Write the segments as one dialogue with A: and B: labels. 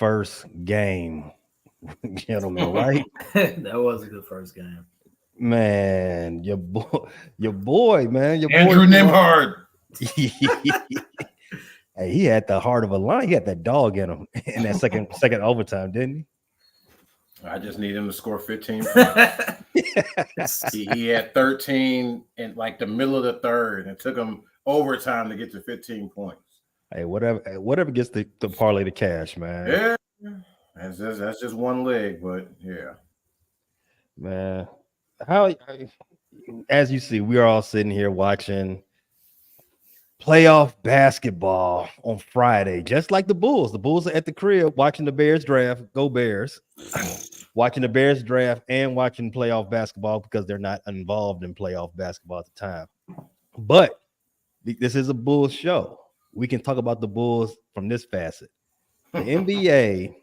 A: first game, gentlemen, right?
B: That was a good first game.
A: Man, your boy, man, your
C: Andrew
A: boy.
C: Nimhard.
A: Hey, he had the heart of a lion. He had that dog in him in that second overtime, didn't
C: I just need him to score 15
A: he?
C: he had 13 in like the middle of the third, and it took him overtime to get to 15 points.
A: Hey, whatever gets the parlay the cash, man.
C: Yeah, that's just one leg, but yeah.
A: Man, how as you see, we are all sitting here watching playoff basketball on Friday, just like the Bulls. The Bulls are at the crib watching the Bears draft. Go Bears! Watching the Bears draft and watching playoff basketball because they're not involved in playoff basketball at the time. But this is a Bulls show. We can talk about the Bulls from this facet. The NBA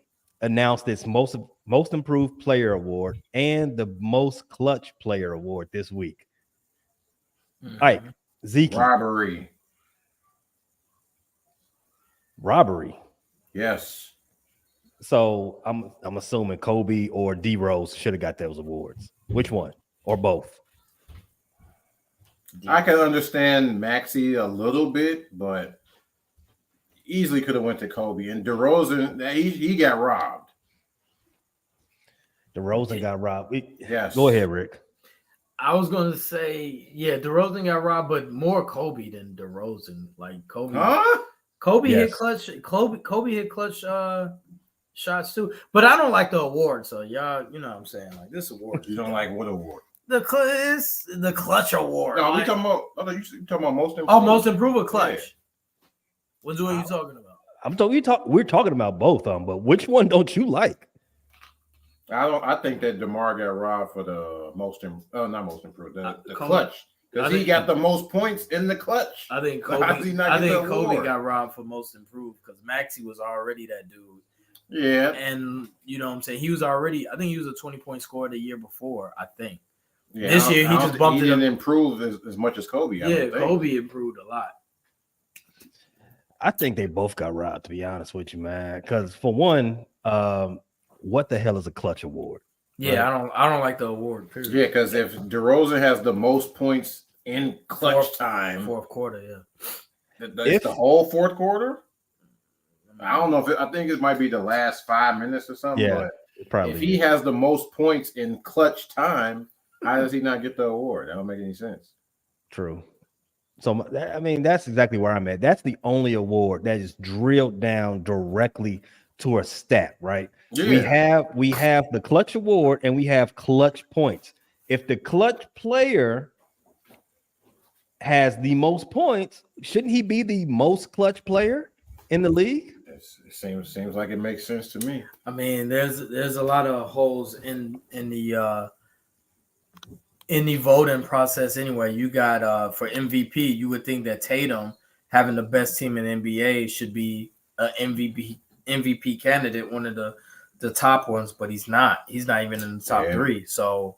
A: announced its most improved player award and the most clutch player award this week.
B: Mhm.
A: All right, Zeke. Robbery.
C: Yes.
A: So I'm assuming Kobe or D Rose should have got those awards. Which one? Or both?
C: I can understand Maxey a little bit, but easily could have went to Kobe. And DeRozan, he got robbed.
A: DeRozan got robbed.
C: Yes.
A: Go ahead, Rick.
B: I was going to say, yeah, DeRozan got robbed, but more Kobe than DeRozan. Like Kobe, Kobe
A: Yes.
B: hit clutch. Kobe hit clutch shots too. But I don't like the award. So y'all, you know what I'm saying? Like this award.
C: You don't like what award?
B: The clutch award.
C: No,
B: like,
C: we talking about. Oh, you talking about most improved?
B: oh, most improved clutch.
C: Yeah.
B: What are you talking about?
A: We're talking about both of them, but which one don't you like?
C: I think that DeMar got robbed for the not most improved, the
B: Kobe.
C: clutch. Because he got the most points in the clutch.
B: I think
C: How does he
B: Kobe.
C: not
B: I
C: get
B: think
C: the
B: Kobe
C: award?
B: got robbed for most improved because Maxey was already that dude.
C: Yeah.
B: And you know what I'm saying? He was already, I think he was a 20-point scorer the year before, I think.
C: Yeah,
B: This year, he just bumped it
C: didn't
B: up.
C: improve as much as Kobe. I
B: Yeah,
C: don't think.
B: Kobe improved a lot.
A: I think they both got robbed, to be honest with you, man. Because for one, what the hell is a clutch award?
B: Yeah,
A: Right.
B: I don't like the award. Period.
C: Yeah, because if DeRozan has the most points in clutch time,
B: Fourth quarter, yeah.
C: it's the whole fourth quarter. I don't know I think it might be the last 5 minutes or something.
A: Yeah,
C: But
A: probably.
C: if he has the most points in clutch time, how does he not get the award? That don't make any sense.
A: True. So I mean, that's exactly where I'm at. That's the only award that is drilled down directly to a stat, right?
C: Yeah.
A: We have the clutch award and we have clutch points. If the clutch player has the most points, shouldn't he be the most clutch player in the league?
C: It seems like it makes sense to me.
B: I mean, there's a lot of holes in the voting process anyway. You got for MVP, you would think that Tatum having the best team in NBA should be an MVP candidate, one of the top ones, but he's not. He's not even in the top three. So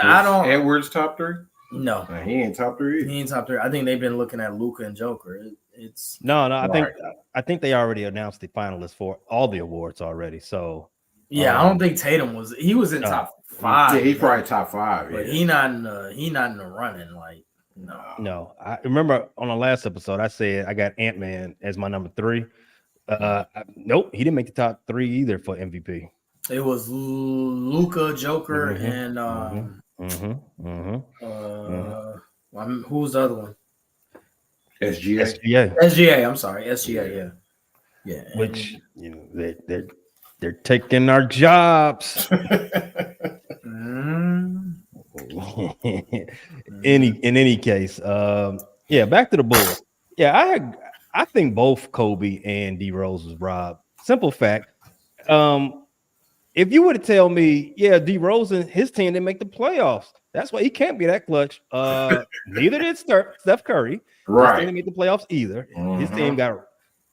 B: I don't.
C: Edwards top three?
B: No,
C: He ain't top three either.
B: he ain't top three. I think they've been looking at Luka and Joker. It's
A: No. I
C: Right.
A: think they already announced the finalists for all the awards already. So
B: yeah. I don't think Tatum was. He was in
A: No.
B: top five.
C: Yeah, he's probably top five.
B: but
C: Yeah.
B: he not in the running. Like
A: no. I remember on the last episode I said I got Ant-Man as my number 3. Nope, he didn't make the top 3 either for MVP.
B: It was Luka, Joker, and who's the other one?
C: SGA.
B: SGA. I'm sorry, SGA. Yeah.
A: Which they're taking our jobs.
B: Mm,
A: in any case, back to the Bulls. Yeah, I think both Kobe and D Rose was robbed. Simple fact. If you were to tell me, yeah, D Rose and his team didn't make the playoffs, that's why he can't be that clutch. Neither did Steph Curry.
C: Right.
A: His team didn't make the playoffs either. His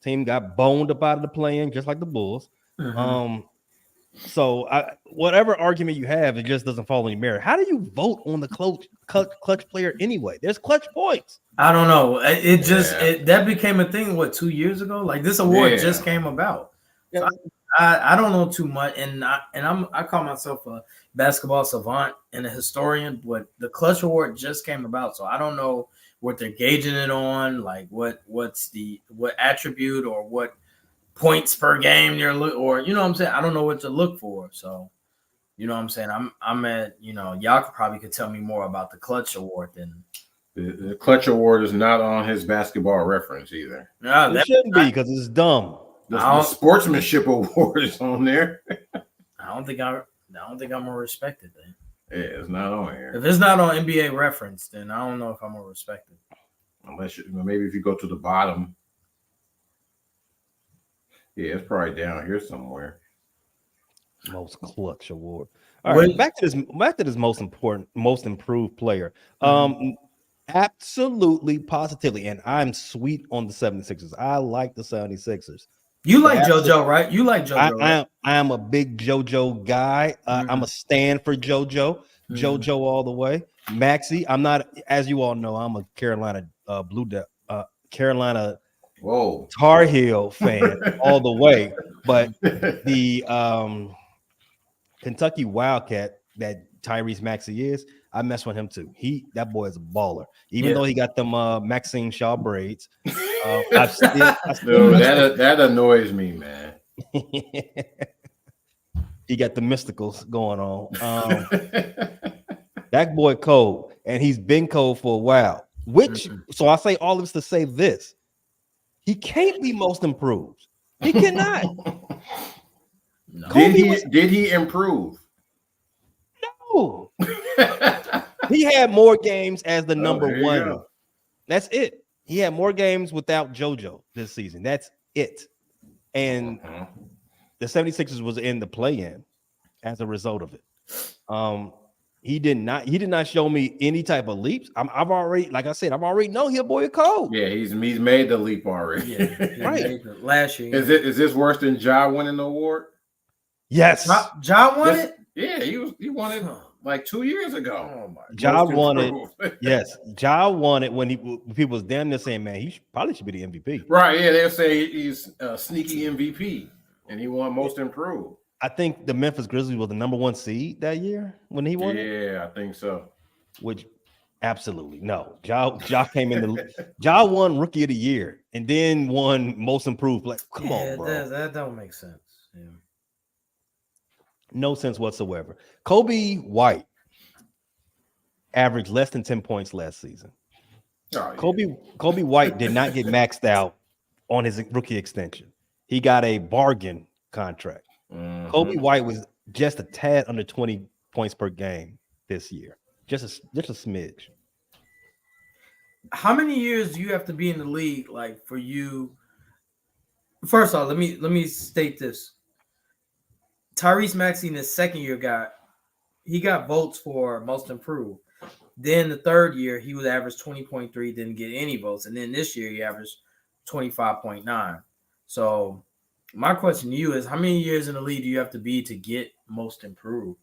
A: team got boned up out of the play-in, just like the Bulls. So whatever argument you have, it just doesn't fall any merit. How do you vote on the clutch player anyway? There's clutch points.
B: I don't know. That became a thing. 2 years ago? Like this award just came about.
A: Yeah,
B: I don't know too much, and I call myself a basketball savant and a historian, but the Clutch Award just came about, so I don't know what they're gauging it on, like what attribute or what points per game they're or you know what I'm saying. I don't know what to look for, so you know what I'm saying. I'm at y'all could tell me more about the Clutch Award than.
C: The Clutch Award is not on his basketball reference either.
B: No,
A: It shouldn't be because it's dumb.
C: The sportsmanship award is on there.
B: I don't think I'm gonna respect it then.
C: Yeah, it's not on here.
B: If it's not on NBA reference, then I don't know if I'm gonna respect it.
C: Unless maybe if you go to the bottom. Yeah, it's probably down here somewhere.
A: Most Clutch Award. All right, back to this most improved player. Absolutely, positively, and I'm sweet on the 76ers. I like the 76ers.
B: You like JoJo, right? You like JoJo. Right?
A: I am a big JoJo guy. I'm a stand for JoJo. JoJo all the way. Maxey, I'm not, as you all know, I'm a Carolina Carolina Tar Heel fan all the way. But the Kentucky Wildcat that Tyrese Maxey is, I mess with him too. That boy is a baller. Even though he got them Maxine Shaw braids.
C: That annoys me, man.
A: He got the mysticals going on. That boy cold, and he's been cold for a while. So I say all this to say this: he can't be most improved. He cannot.
C: No. Did he improve?
A: No. He had more games as the number one. That's it. He had more games without JoJo this season. That's it. And the 76ers was in the play-in as a result of it. He did not show me any type of leaps. I've already know he'll boy a code.
C: Yeah, he's made the leap already.
B: Yeah,
A: right.
B: Last year.
C: Is this worse than Ja winning the award?
A: Yes.
B: Ja won it?
C: Yeah, he won it like 2 years ago.
B: Oh my God.
A: Ja won it. Yes. Ja won it when people was damn near saying, man, he probably should be the MVP.
C: Right. Yeah, they'll say he's a sneaky MVP and he won most improved.
A: I think the Memphis Grizzlies was the number one seed that year when he won it.
C: Yeah, I think so.
A: Which absolutely no. Ja came in Ja won rookie of the year and then won most improved. Like, come on, bro.
B: That don't make sense. Yeah.
A: No sense whatsoever. Kobe White averaged less than 10 points last season.
C: Oh, yeah.
A: Kobe White did not get maxed out on his rookie extension. He got a bargain contract.
C: Mm-hmm.
A: Kobe White was just a tad under 20 points per game this year. Just a smidge.
B: How many years do you have to be in the league, like, for you? First off, let me state this. Tyrese Maxey in his second year got votes for most improved. Then the third year he was averaged 20.3, didn't get any votes, and then this year he averaged 25.9. So my question to you is, how many years in the league do you have to be to get most improved?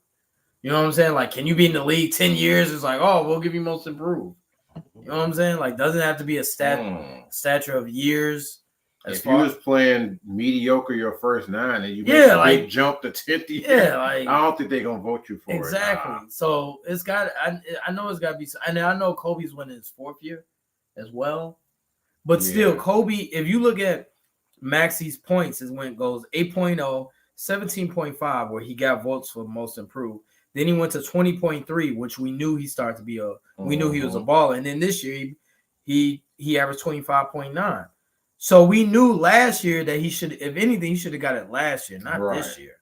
B: You know what I'm saying? Like, can you be in the league 10 years? It's like, oh, we'll give you most improved. You know what I'm saying? Like, doesn't have to be a stature of years.
C: If you was playing mediocre your first 9 and you big jump to 50, I don't think they're gonna vote you for it.
B: Exactly. So it's got. I know it's got to be. And I know Kobe's winning his 4th year as well, but still, Kobe. If you look at Maxey's points, is when it goes 8.0, 17.5, where he got votes for most improved. Then he went to 20.3, which we knew he started to be we knew he was a baller. And then this year he averaged 25.9. So we knew last year that he should, if anything, he should have got it last year, not this year.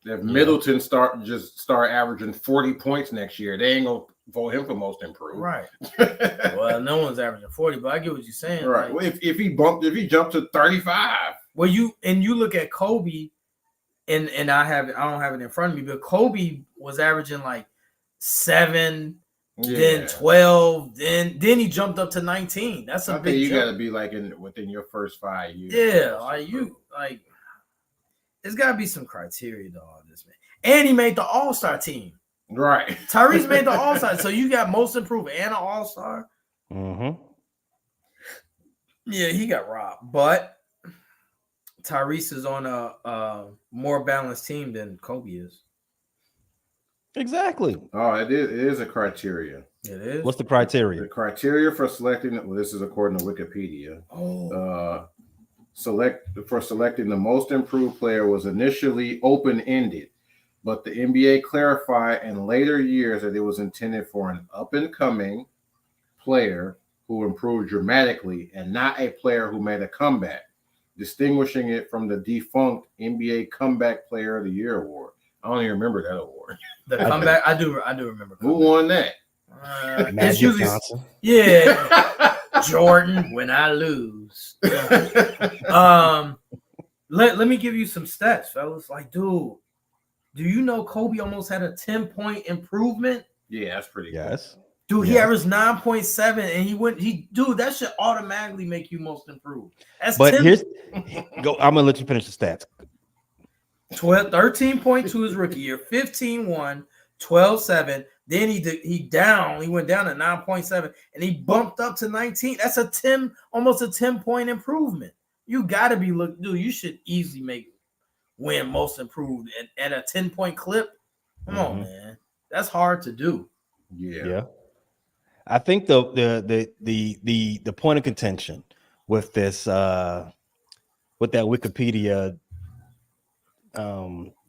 C: If Middleton start averaging 40 points next year, they ain't gonna vote him for most improved.
B: Right. Well, no one's averaging 40, but I get what you're saying.
C: Right. Like, well, if he jumped to 35.
B: Well, you look at Kobe, and I don't have it in front of me, but Kobe was averaging like 7. Then 12, then he jumped up to 19. That's a big jump.
C: You got to be like within your first 5 years.
B: Yeah, it's got to be some criteria to all this, man. And he made the All-Star team.
C: Right.
B: Tyrese made the All-Star, so you got most improved and an All-Star.
A: Mm-hmm.
B: Yeah, he got robbed, but Tyrese is on a more balanced team than Kobe is.
A: Exactly.
C: Oh, it is a criteria.
B: It is.
A: What's the criteria?
C: The criteria for selecting, well, this is according to Wikipedia. Selecting the most improved player was initially open-ended, but the NBA clarified in later years that it was intended for an up-and-coming player who improved dramatically and not a player who made a comeback, distinguishing it from the defunct NBA Comeback Player of the Year award. I don't even remember that award.
B: The comeback, I do remember.
C: Who won that?
B: It's
A: Magic
B: usually
A: Johnson.
B: yeah, Jordan. When I lose, let me give you some stats, fellas. Like, dude, do you know Kobe almost had a 10-point improvement?
C: Yeah, that's pretty
A: Yes.
B: Dude, he
A: Yeah.
B: averaged 9.7, and dude, that should automatically make you most improved. That's
A: But
B: 10,
A: here's go. I'm gonna let you finish the stats.
B: 13.2 his rookie year, 15-1, 12-7. Then he went down to 9.7, and he bumped up to 19. That's almost a 10-point improvement. You gotta be dude. You should easily win most improved at a 10-point clip. Come on, man. That's hard to do.
C: Yeah.
A: I think the point of contention with this with that Wikipedia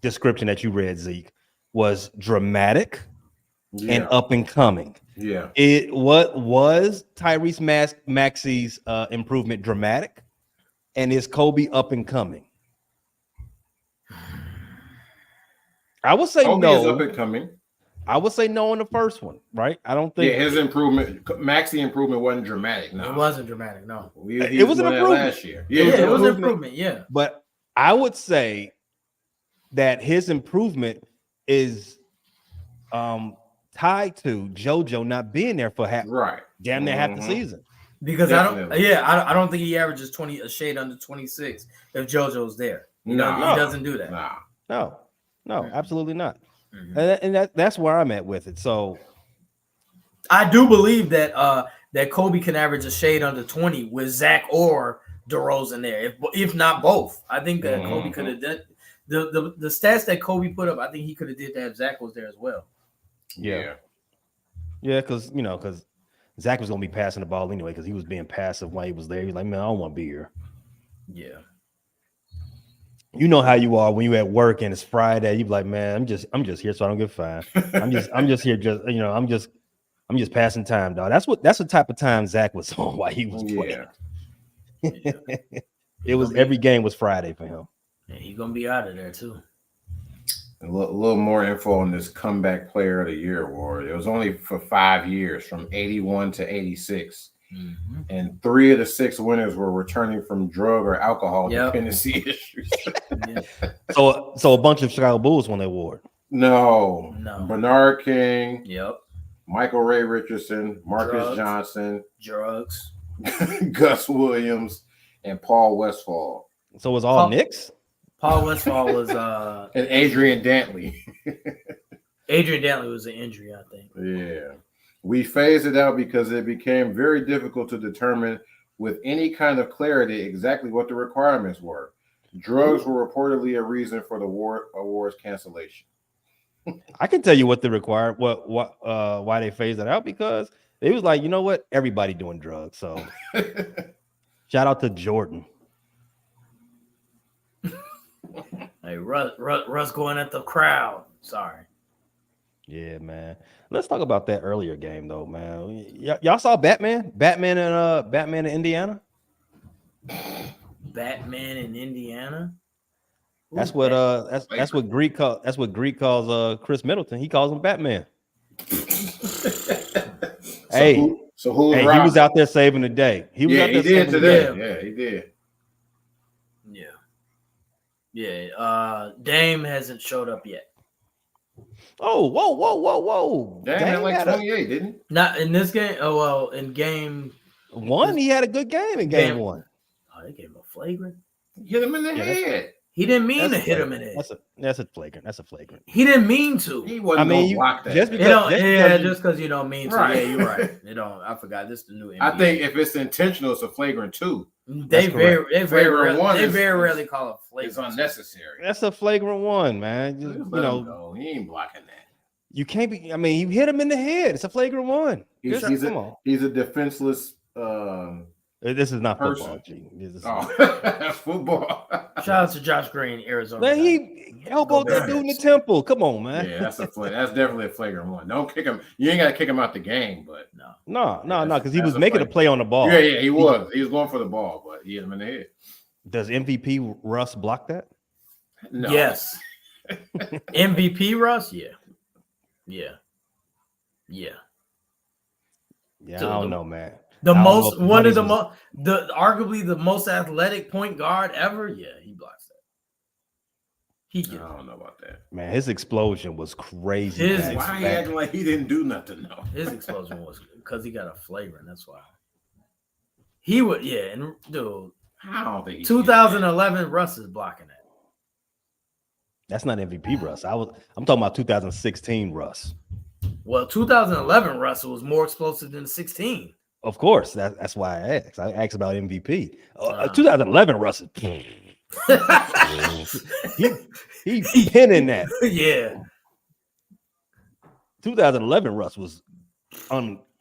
A: description that you read, Zeke, was dramatic and up and coming.
C: Yeah.
A: What was Tyrese Maxey's improvement dramatic, and is Kobe up and coming? I would say
C: Kobe is
A: no.
C: up and coming.
A: I would say no on the first one, right? I don't think.
C: Yeah, his improvement, Maxey improvement wasn't dramatic. No,
B: It wasn't dramatic. No,
C: it was an improvement last year.
B: Yeah, it was an improvement. Yeah,
A: but I would say that his improvement is tied to JoJo not being there for damn near half the season.
B: Because
C: Definitely.
B: I don't think he averages a shade under 26 if JoJo's there. He doesn't do that.
C: Nah.
A: No, absolutely not. And that's where I'm at with it. So
B: I do believe that that Kobe can average a shade under 20 with Zach or DeRozan there, if not both. I think that Kobe could have done the stats that Kobe put up. I think he could have did that if Zach was there as well.
C: Yeah,
A: because Zach was gonna be passing the ball anyway because he was being passive while he was there. He was like, man, I don't want to be here.
B: Yeah.
A: You know how you are when you at work and it's Friday. You be like, man, I'm just here so I don't get fined. I'm just here I'm just passing time, dog. That's the type of time Zach was on while he was playing. It was every game was Friday for him.
B: Yeah, he's gonna be out of there too.
C: A little more info on this Comeback Player of the Year award. It was only for 5 years, from 81 to 86. And 3 of the 6 winners were returning from drug or alcohol dependency issues.
A: So a bunch of Chicago Bulls won the award.
C: No. Bernard King.
B: Yep.
C: Michael Ray Richardson, Marcus Johnson,
B: drugs,
C: Gus Williams, and Paul Westphal.
A: So it was all Knicks?
B: Paul Westphal was
C: and Adrian Dantley.
B: Adrian Dantley was an injury, I think.
C: Yeah. We phased it out because it became very difficult to determine with any kind of clarity exactly what the requirements were. Drugs were reportedly a reason for the awards cancellation.
A: I can tell you what they required, why they phased it out, because it was like, you know what, everybody doing drugs. So shout out to Jordan.
B: Hey, Russ going at the crowd. Sorry.
A: Yeah, man. Let's talk about that earlier game though, man. Y'all saw Batman in Indiana?
B: Batman in Indiana?
A: That's what Greek calls Chris Middleton. He calls him Batman. He was out there saving the day. He did
C: today. Yeah, he did.
B: Yeah. Dame hasn't showed up yet.
A: Oh, whoa.
C: Dame had like 28, didn't he?
B: Not in this game. Oh, well, in game
A: 1, he had a good game in game 1.
B: Oh, they gave him a flagrant.
C: Hit him in the head.
B: He didn't mean to hit him in the head.
A: That's a flagrant.
B: He didn't mean to.
C: He wasn't going to block that.
A: Just
B: because you don't mean to.
C: Right.
B: Yeah, you're right. I forgot. This is the new NBA.
C: I think if it's intentional, it's a flagrant 2.
B: They
A: That's
B: very,
A: correct.
B: they very,
C: Flagrant
B: rarely,
C: one
B: they
C: is-
B: very
C: is-
B: rarely call it
C: It's
B: flagrant.
C: unnecessary.
A: That's a flagrant one, man.
C: Just
A: You
C: let him
A: know,
C: go. He ain't blocking that.
A: you can't be. I mean, you hit him in the head. It's a flagrant one.
C: He's,
A: Just,
C: he's
A: come
C: a
A: on.
C: he's a defenseless.
A: This is not
C: person.
A: football, G. This is,
C: Football.
B: Shout out to Josh Green, Arizona.
A: man,
B: guy.
A: he elbowed that dude in the temple. Come on, man.
C: Yeah, that's definitely a flagrant one. Don't kick him. You ain't got to kick him out the game, but
A: No,
C: That's-
A: because he
C: that's
A: was
C: a
A: making a
C: flagrant.
A: play on the ball.
C: yeah, he was. He was going for the ball, but he hit him in the head.
A: Does MVP Russ block that?
C: No.
B: Yes. MVP Russ? Yeah. Yeah. Yeah.
A: Yeah,
B: So
A: I don't
B: the-
A: know, man.
B: The
A: I don't
B: most
A: know if
B: one of
A: Money's
B: the
A: was-
B: most arguably the most athletic point guard ever. Yeah, he blocks that. He
C: I
B: can.
C: don't know about that.
A: Man, his explosion was crazy.
B: His
A: back-
C: Why he
A: back-
C: acting like he didn't do nothing though?
B: His explosion was because he got a flagrant. That's why. He would, yeah, and dude,
C: I don't think he
B: 2011 Russ is blocking that.
A: That's not MVP Russ. I'm talking about 2016 Russ.
B: Well, 2011 Russell was more explosive than 16.
A: Of course, that's why I asked. I asked about MVP.
B: Uh.
A: 2011 Russ, he pinning that.
B: Yeah.
A: 2011 Russ was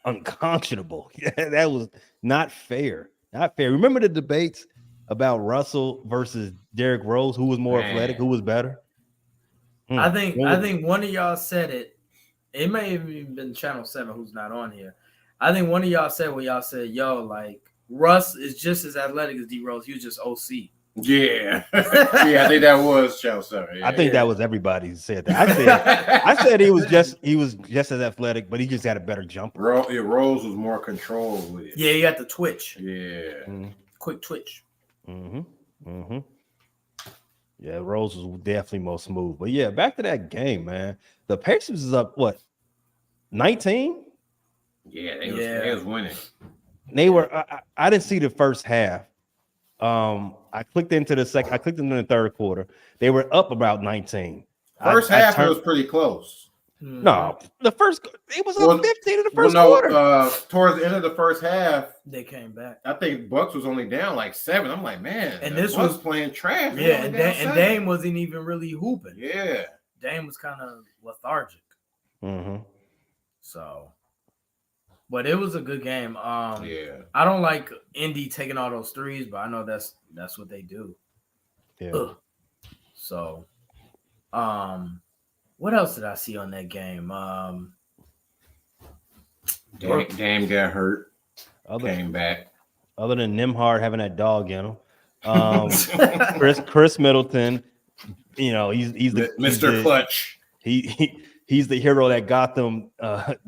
A: unconscionable. That was not fair. Not fair. Remember the debates about Russell versus Derrick Rose? Who was more
C: Man.
A: athletic? Who was better?
B: I think one of y'all said it. It may have even been Channel 7 who's not on here. I think one of y'all said what y'all said, yo, like Russ is just as athletic as D Rose. He was just OC.
C: Yeah, yeah. I think that was Channel 7. Yeah,
A: I think that was everybody who said that. I said he was just as athletic, but he just had a better jumper.
C: Rose was more controlled with it.
B: Yeah, he got the twitch.
C: Yeah.
B: Quick twitch.
A: Yeah, Rose was definitely more smooth. But yeah, back to that game, man. The Pacers is up what 19?
C: Yeah, they was winning.
A: They were. I didn't see the first half. I clicked into the second. I clicked into the third quarter. They were up about 19.
C: First half it was pretty close.
A: No, the first it was
C: Well,
A: up 15 in the first
C: Well,
A: quarter.
C: towards the end of the first half,
B: They came back.
C: I think Bucks was only down like 7. I'm like, man,
B: And
C: the
B: this
C: Bucks
B: was
C: playing trash. They
B: Yeah,
C: only
B: and,
C: down
B: and
C: 7.
B: Dame wasn't even really hooping.
C: Yeah.
B: Dame was kind of lethargic.
A: Mhm.
B: So, but it was a good game.
C: Yeah.
B: I don't like Indy taking all those threes, but I know that's what they do.
A: Yeah.
B: Ugh. So, what else did I see on that game?
C: Dame got hurt,
A: Other,
C: came back.
A: other than Nimhard having that dog in him, Chris Middleton, you know, he's the
C: Mr. Clutch.
A: He's the hero that Gotham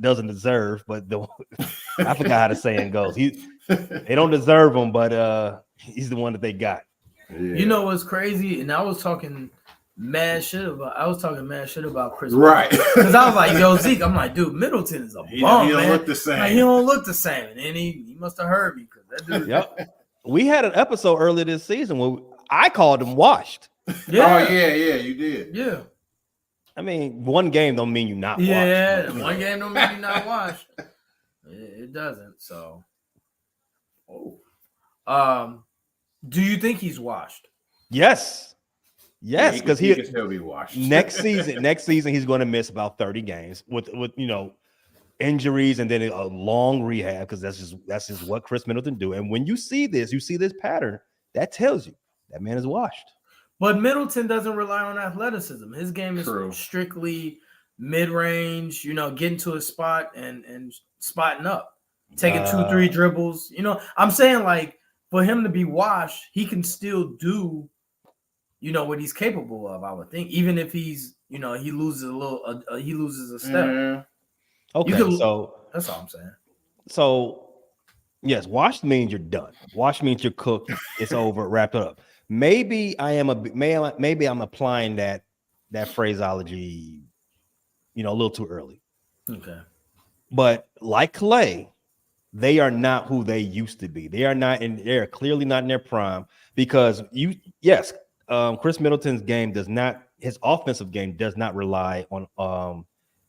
A: doesn't deserve, but I forgot how the saying goes. They don't deserve him, but he's the one that they got.
C: Yeah.
B: You know what's crazy? And I was talking mad shit about Chris.
C: Right.
B: Because I was like, yo, Zeke, I'm like, dude, Middleton is a
C: He
B: bum,
C: don't
B: man.
C: look the same.
B: Like, he don't look the same. And then he must have heard me because that dude.
A: Yep. We had an episode earlier this season where I called him washed.
B: Yeah.
C: Oh yeah, you did.
B: Yeah.
A: I mean, one game don't mean you not
B: Yeah.
A: washed.
B: One game don't mean you not washed. It doesn't. So, do you think he's washed?
A: Yes,
C: Yeah,
A: because
C: he can still be washed.
A: next season he's going to miss about 30 games with injuries and then a long rehab because that's just what Chris Middleton do. And when you see this pattern, that tells you that man is washed.
B: But Middleton doesn't rely on athleticism. His game is
C: True.
B: strictly mid-range, getting to a spot and spotting up, taking 2-3 dribbles. I'm saying like for him to be washed, he can still do, what he's capable of. I would think, even if he's, he loses a step.
C: Mhm.
A: Okay, so
B: That's all I'm saying.
A: So, yes, washed means you're done. Washed means you're cooked. It's over. Wrapped up. Maybe I'm applying that phraseology, a little too early.
B: Okay.
A: But like Clay, they are not who they used to be. They are clearly not in their prime because Chris Middleton's game his offensive game does not rely on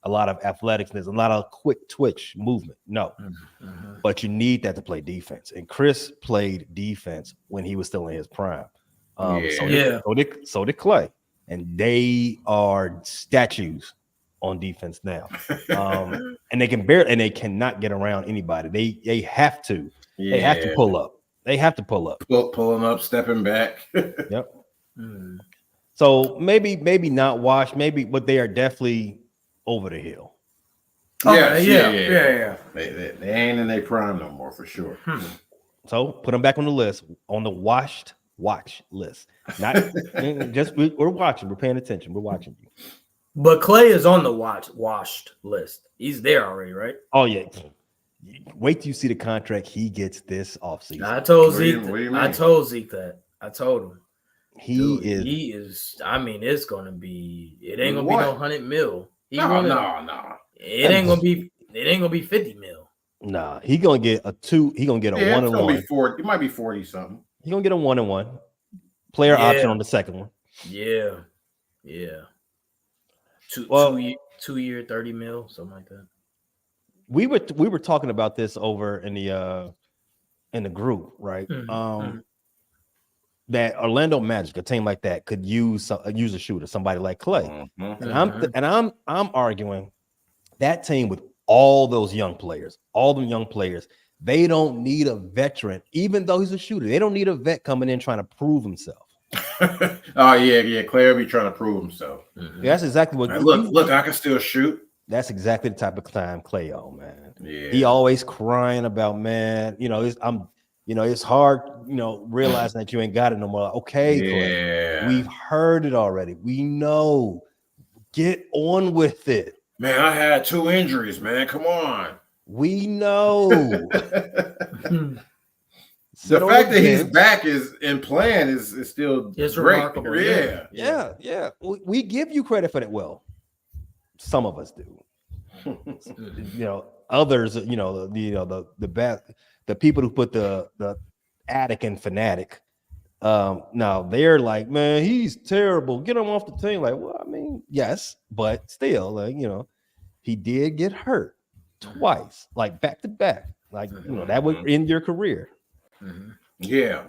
A: a lot of athleticism, a lot of quick twitch movement. No,
B: Mhm.
A: but you need that to play defense. And Chris played defense when he was still in his prime.
B: Yeah.
A: So did Clay, and they are statues on defense now. And they cannot get around anybody. They have to. They have to pull up. They have to pull up.
C: Pulling up, stepping back.
A: Yep.
B: Mhm.
A: So maybe not washed, but they are definitely over the hill.
B: Okay,
C: Yes,
B: yeah.
C: They ain't in their prime no more for sure.
A: So put them back on the list, on the watch list. Not just we're watching, we're paying attention, we're watching you.
B: But Clay is on the washed list. He's there already, right?
A: Oh yeah. Wait till you see the contract he gets this offseason.
B: I told
C: What do you
B: Zeke.
C: mean?
B: I told Zeke that. I told him.
A: He
B: He is. I mean, it's gonna be. It ain't gonna be no 100 mil.
C: No.
B: It ain't gonna be. It ain't gonna be 50 mil.
A: Nah, he gonna get a 2. He gonna get a 1 and 1.
C: It might be 40 something.
A: He gonna get a 1 and 1. Player
B: Yeah.
A: option on the second one.
B: Yeah. 2 year 30 mil, something like that.
A: We were talking about this over in the group, right?
B: Mhm.
A: That Orlando Magic, a team like that, could use a shooter, somebody like Clay.
C: Mhm.
A: And I'm arguing that team with all those young players, they don't need a veteran, even though he's a shooter. They don't need a vet coming in trying to prove himself.
C: Oh yeah. Clay will be trying to prove himself.
B: Mhm.
A: That's exactly what.
C: Like, look, I can still shoot.
A: That's exactly the type of time Clay on, man.
C: Yeah.
A: He always crying about, man. It's hard, realizing that you ain't got it no more. Like, okay, Clay, we've heard it already. We know. Get on with it.
C: Man, I had 2 injuries, man. Come on.
A: We know.
C: The fact that he's back and playing is still
B: It's
C: great.
B: remarkable.
A: Yeah. We give you credit for that. Well, some of us do. Others, the people who put the addict and fanatic. Now they're like, man, he's terrible. Get him off the team. Like, well, I mean, yes, but still, he did get hurt twice, like back to back. Like, that would end your career.
B: Mhm.
C: Yeah.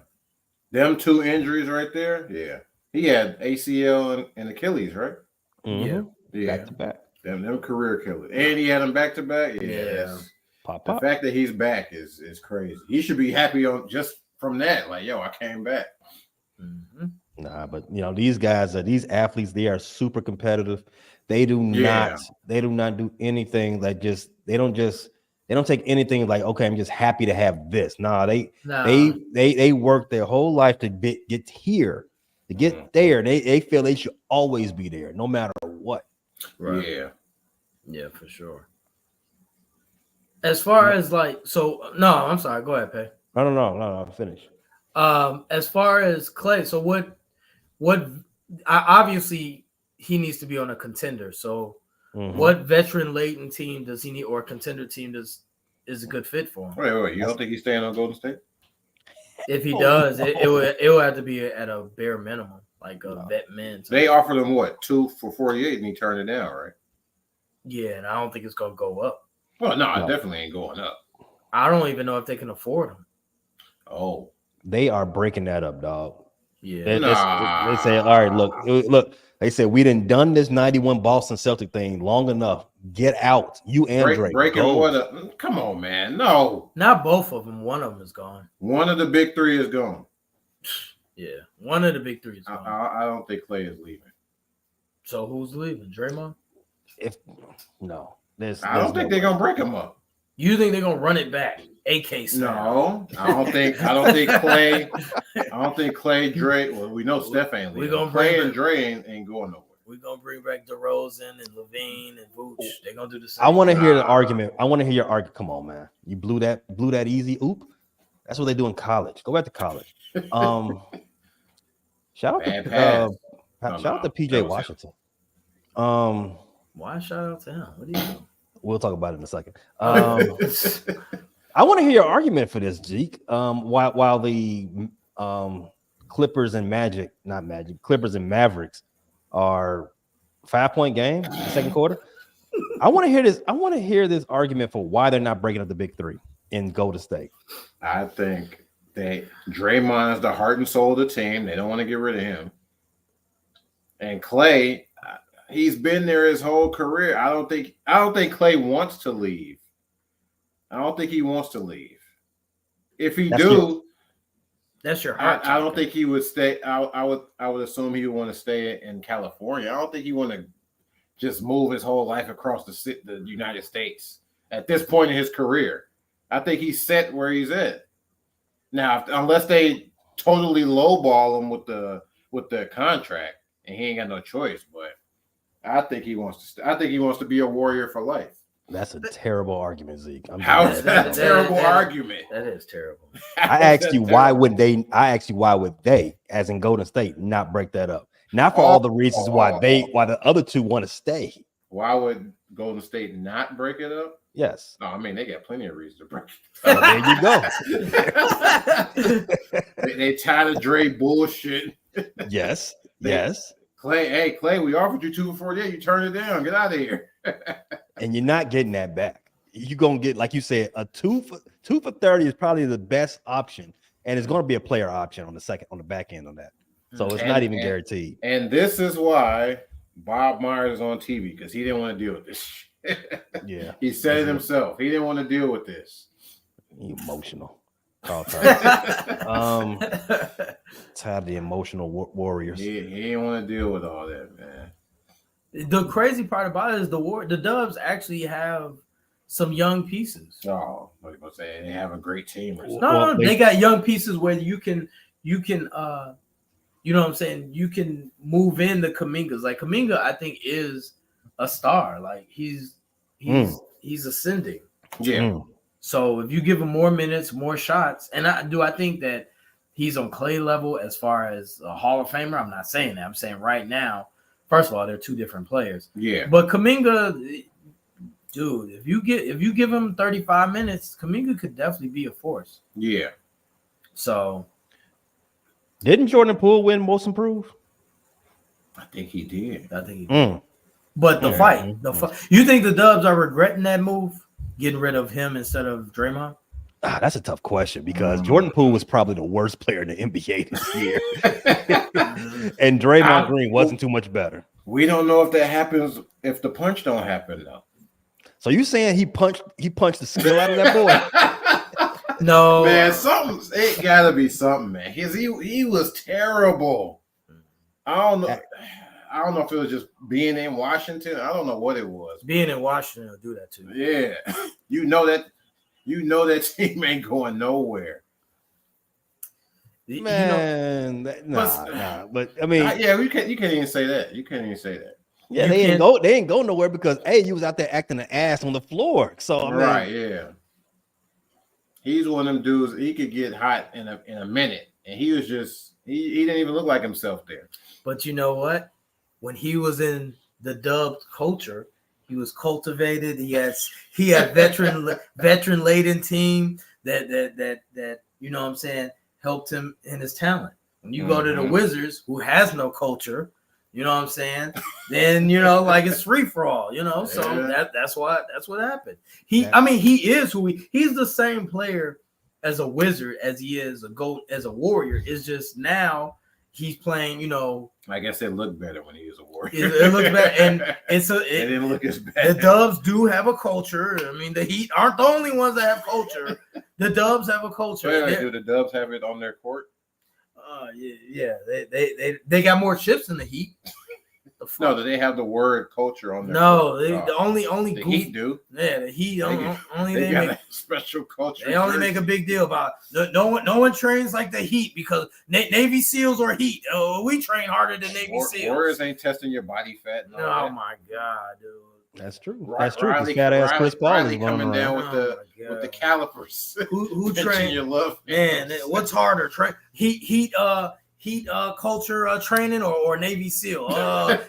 C: Them 2 injuries right there. Yeah. He had ACL and Achilles, right?
A: Mhm.
C: Yeah.
A: Back to back.
C: Them career killers. And he had them back to back. Yeah.
B: Yeah.
C: The fact that he's back is crazy. He should be happy on just from that. Like, yo, I came back.
B: Mhm.
A: Nah, but these these athletes, they are super competitive. They do not do anything like they don't take anything like, okay, I'm just happy to have this. Nah, they work their whole life to get here, to get there. They feel they should always be there, no matter what.
B: Right. Yeah, for sure. As far as I'm sorry. Go ahead, Pay.
A: No, finish.
B: As far as Clay, so what obviously he needs to be on a contender. So what veteran laden team does he need, or contender team is a good fit for him?
C: Wait. You don't think he's staying on Golden State?
B: If he does, it will have to be at a bare minimum, like a vet man.
C: They offered him what, 2 for 48, and he turned it down, right?
B: Yeah, and I don't think it's gonna go up.
C: Well, no, it definitely ain't going up.
B: I don't even know if they can afford him.
C: Oh,
A: they are breaking that up, dog.
B: Yeah,
A: they say, all right, look. They said we done this 91 Boston Celtic thing long enough. Get out, you and Drake.
C: Breaking what up? Come on, man. No,
B: not both of them. One of them is gone.
C: One of the big 3 is gone.
B: Yeah, one of the big 3 is gone.
C: I don't think Clay is leaving.
B: So who's leaving? Draymond?
C: I don't think they're gonna break him up.
B: You think they're gonna run it back? AK style.
C: No, I don't think Clay. I don't think Clay, Dre. Well, we know Steph ain't leaving. Clay and Dre ain't going nowhere.
B: We're gonna bring back DeRozan and Levine and Vooch. They're gonna do the same.
A: I want to hear the argument. I want to hear your argument. Come on, man. You blew that easy. Oop. That's what they do in college. Go back to college. Shout out to PJ Washington.
B: Why shout out to him? What do you do?
A: We'll talk about it in a second. I want to hear your argument for this, Zeke. While the Clippers and Mavericks are 5-point game in the second quarter. I want to hear this. I want to hear this argument for why they're not breaking up the big three in Golden State.
C: I think Draymond is the heart and soul of the team. They don't want to get rid of him. And Clay, he's been there his whole career. I don't think Clay wants to leave. I don't think he wants to leave. If he
B: that's your heart.
C: I don't think he would stay. I would assume he would want to stay in California. I don't think he want to just move his whole life across the United States at this point in his career. I think he's set where he's at. Now, unless they totally lowball him with the contract, and he ain't got no choice. But I think he wants to. I think he wants to be a Warrior for life.
A: That's a terrible argument, Zeke.
C: How is that a terrible argument?
B: That is terrible.
A: I asked you why would they, as in Golden State, not break that up? Not for all the reasons why the other two want to stay.
C: Why would Golden State not break it up?
A: Yes.
C: No, I mean they got plenty of reasons to break
A: it up.
C: There you go. they tired of Dre bullshit.
A: Yes. Yes.
C: Clay, we offered you 2 for 48. You turned it down. Get out of here.
A: And you're not getting that back. You're gonna get, like you said, a 2 for 30 is probably the best option, and it's gonna be a player option on the back end on that. So it's not even guaranteed.
C: And this is why Bob Myers is on TV, because he didn't want to deal with this shit.
A: Yeah.
C: He said it himself. He didn't want to deal with this.
A: Emotional. Tired of the emotional warriors.
C: He didn't want to deal with all that, man.
B: The crazy part about it is the Dubs actually have some young pieces.
C: Oh, what you gonna say? They have a great team or something.
B: No, they got young pieces where you can you know what I'm saying? You can move in the Kumingas. Like Kuminga, I think is a star. Like he's ascending.
C: Yeah.
B: So if you give him more minutes, more shots, and I think that he's on Clay level as far as a Hall of Famer. I'm not saying that. I'm saying right now, first of all, they're two different players.
C: Yeah.
B: But Kuminga, dude, if you give him 35 minutes, Kuminga could definitely be a force.
C: Yeah.
B: So
A: didn't Jordan Poole win Most Improved?
C: I think he did.
B: But the fight, you think the Dubs are regretting that move, getting rid of him instead of Draymond?
A: That's a tough question because Jordan Poole was probably the worst player in the NBA this year. And Draymond Green wasn't too much better.
C: We don't know if that happens if the punch don't happen though.
A: So you saying he punched the skill out of that boy?
B: No,
C: man, it gotta be something, man. He was terrible. I don't know if it was just being in Washington. I don't know what it was.
B: Being in Washington will do that too.
C: Yeah. You know that team ain't going nowhere.
A: Man, nah. But I mean,
C: you can't even say that. You can't even say that.
A: Yeah, they ain't go nowhere because you was out there acting an ass on the floor. So
C: yeah. He's one of them dudes. He could get hot in a minute, and he was just he didn't even look like himself there.
B: But you know what? When he was in the Dubs culture, he was cultivated. He had veteran laden team that you know what I'm saying helped him in his talent. When you go to the Wizards, who has no culture, you know what I'm saying? Then like it's free for all, So that's what happened. He is he's the same player as a Wizard as he is as a Warrior. It's just now he's playing,
C: I guess it looked better when he was a Warrior.
B: It looked better, and so it
C: didn't look as bad.
B: The Dubs do have a culture. I mean, the Heat aren't the only ones that have culture. The Dubs have a culture.
C: Wait, do the Dubs have it on their court?
B: Yeah. They got more chips than the Heat.
C: No, do they have the word culture on there?
B: No, the only
C: the Heat do.
B: Yeah, the Heat
C: they got a special culture.
B: They only make a big deal about no one trains like the Heat because Navy SEALs or Heat. We train harder than Navy SEALs.
C: Warriors ain't testing your body fat.
B: Oh my god, dude.
A: That's true.
C: That's true. Riley Chris Paul is coming down with the calipers.
B: Who train
C: your love?
B: Man, what's harder? Heat culture training or Navy SEAL?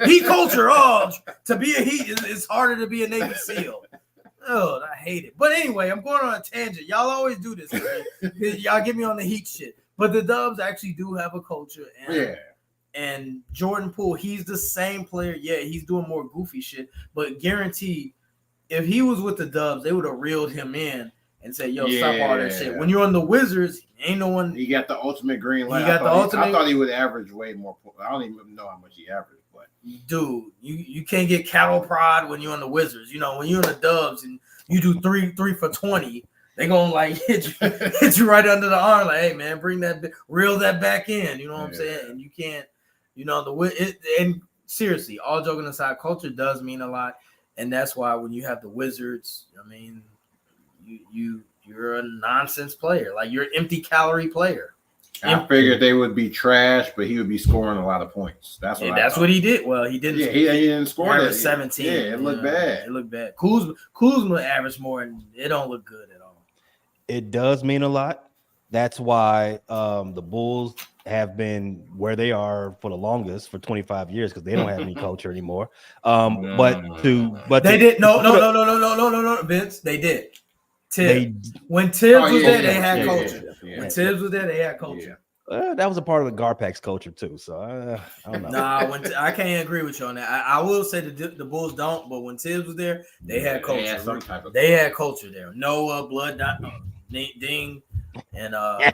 B: Heat culture. To be a Heat it's harder to be a Navy SEAL. Oh, I hate it. But anyway, I'm going on a tangent. Y'all always do this. Y'all get me on the Heat shit. But the Dubs actually do have a culture. And Jordan Poole, he's the same player. Yeah, he's doing more goofy shit, but guaranteed if he was with the Dubs, they would have reeled him in and said, "Yo, stop all that shit." When you're on the Wizards, ain't no one.
C: He got the ultimate green light.
B: He got the ultimate.
C: I thought he would average way more. I don't even know how much he averaged, but
B: dude, you can't get cattle prod when you're on the Wizards. You know, when you're on the Dubs and you do three for 20, they gonna like hit you right under the arm. Like, hey man, reel that back in. You know what I'm saying? And you can't, you know, and seriously, all joking aside, culture does mean a lot, and that's why when you have the Wizards, I mean, you're a nonsense player. Like you're an empty calorie player.
C: I figured they would be trash, but he would be scoring a lot of points. That's what he
B: did. Well, he didn't.
C: Yeah, he didn't score that.
B: 17.
C: Yeah, it looked bad.
B: It looked bad. Kuzma averaged more, and it don't look good at all.
A: It does mean a lot. That's why the Bulls have been where they are for the longest for 25 years because they don't have any culture anymore. But
B: they did no, Vince. They did. When Tibbs was there, they had culture. When Tibbs was there, they had culture.
A: That was a part of the Garpax culture too. So I don't know.
B: Nah, I can't agree with you on that. I will say the Bulls don't, but when Tibbs was there, they had culture. They had culture there. Noah, Blood, Ding, and
C: they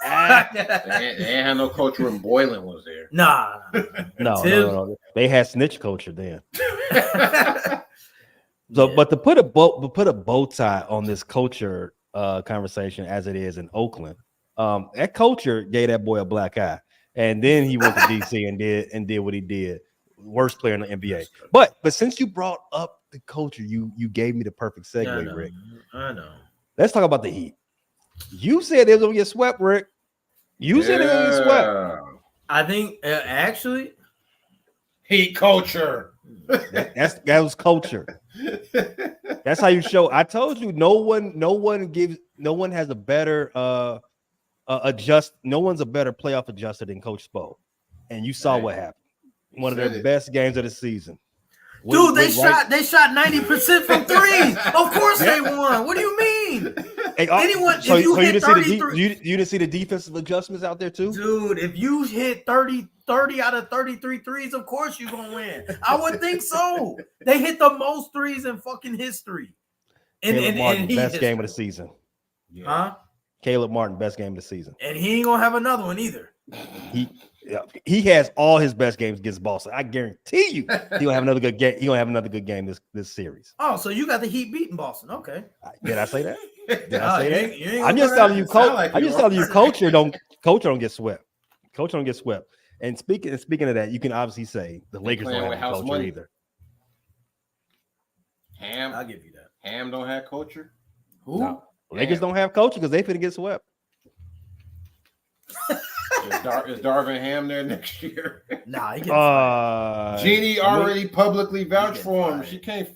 C: ain't had no culture when Boylan was there.
B: Nah.
A: No. They had snitch culture then. So, but to put a bow tie on this culture conversation as it is in Oakland, that culture gave that boy a black eye, and then he went to DC and did what he did. Worst player in the NBA. But since you brought up the culture, you gave me the perfect segue, Rick.
B: I know.
A: Let's talk about the Heat. You said they was gonna get swept, Rick. You said they were gonna get swept.
B: I think actually,
C: Heat culture.
A: That was culture. That's how you show. I told you, no one has a better no one's a better playoff adjuster than Coach Spo. And you saw what happened. One of their best games of the season.
B: Dude, they shot 90% from threes. Of course they won. What do you mean?
A: Hey, you didn't see the defensive adjustments out there too?
B: Dude, if you hit 30 out of 33 threes, of course you're gonna win. I would think so. They hit the most threes in fucking history.
A: Caleb Martin, best game of the season.
B: Yeah. Huh?
A: Caleb Martin, best game of the season.
B: And he ain't gonna have another one either.
A: He has all his best games against Boston. I guarantee you, he'll have another good game. He'll have another good game this series.
B: Oh, so you got the Heat beating Boston? Okay.
A: Did I say that? I'm just telling you, culture don't get swept. Culture don't get swept. And speaking of that, you can obviously say the Lakers don't have culture money either.
C: Ham,
B: I'll give you that.
C: Ham don't have culture.
B: Who?
A: No. Lakers don't have culture because they finna get swept.
C: Is Darvin Ham there next year?
B: Nah, he
C: Jeannie already publicly vouched for him. She can't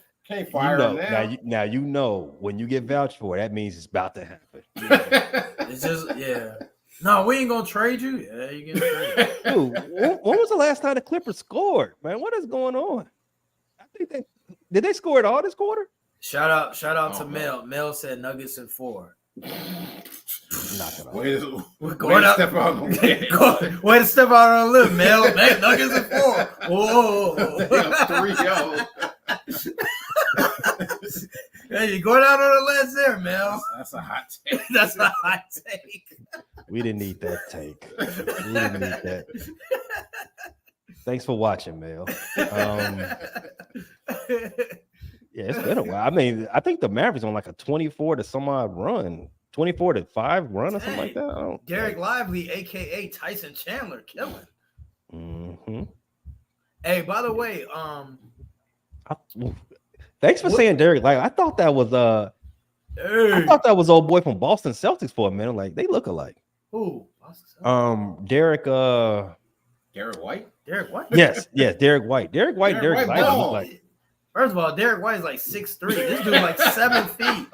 C: fire him now.
A: Now you know when you get vouched for, that means it's about to happen.
B: It's just No, we ain't gonna trade you. Yeah, you get traded.
A: Dude, when was the last time the Clippers scored? Man, what is going on? I think did they score at all this quarter?
B: Shout out to Mel. Mel said Nuggets in 4.
C: Way to step out on the limb.
B: Way to step out on the limb, Mel. Nuggets in 4. Whoa.
C: 3-0.
B: Hey, you going out on the ledge there, Mel.
C: That's a hot take.
B: That's a hot take.
A: We didn't need that take. We didn't need that. Thanks for watching, Mel. Yeah, it's been a while. I mean, I think the Mavericks on like a 24 to some odd run, 24-5 run or something like that.
B: Derek Lively, aka Tyson Chandler, killing.
A: Mm-hmm.
B: Hey, by the way,
A: thanks for saying Derek. Like, I thought that was old boy from Boston Celtics for a minute. Like, they look alike.
B: Who?
A: Derek.
C: Derek White.
B: Derek White.
A: Yes, Derek White. Derek White look like.
B: First of all, Derek White is like 6'3". This dude like 7 feet.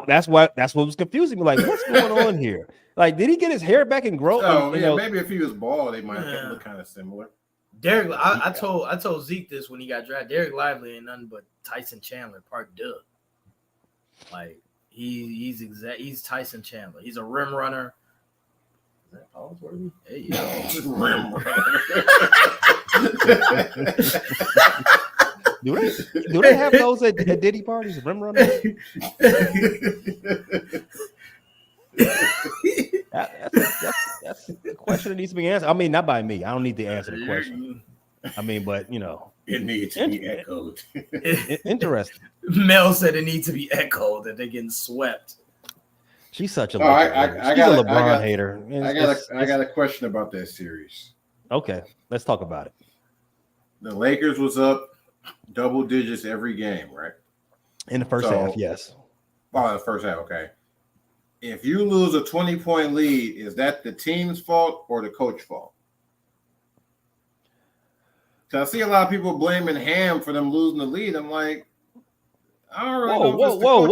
A: That's what was confusing me. Like, what's going on here? Like, did he get his hair back and grow?
C: Oh, yeah, maybe if he was bald, they might look kind of similar.
B: Derek, I told Zeke this when he got drafted. Derek Lively ain't nothing but Tyson Chandler, Park Dub. Like he's Tyson Chandler. He's a rim runner. Is that Allsworthy? Hey, rim runner.
A: Do they have those at Diddy parties? Rim runners? That's a question that needs to be answered. I mean, not by me. I don't need to answer the question. I mean, but
C: it needs to be echoed.
A: Interesting.
B: Mel said it needs to be echoed that they're getting swept.
A: She's such a
C: LeBron
A: hater.
C: I got a question about that series.
A: Okay, let's talk about it.
C: The Lakers was up double digits every game, right?
A: In the first half, yes.
C: Oh, the first half, okay. If you lose a 20-point lead, is that the team's fault or the coach's fault? Because I see a lot of people blaming Ham for them losing the lead. I'm like, I don't really know if it's the coach's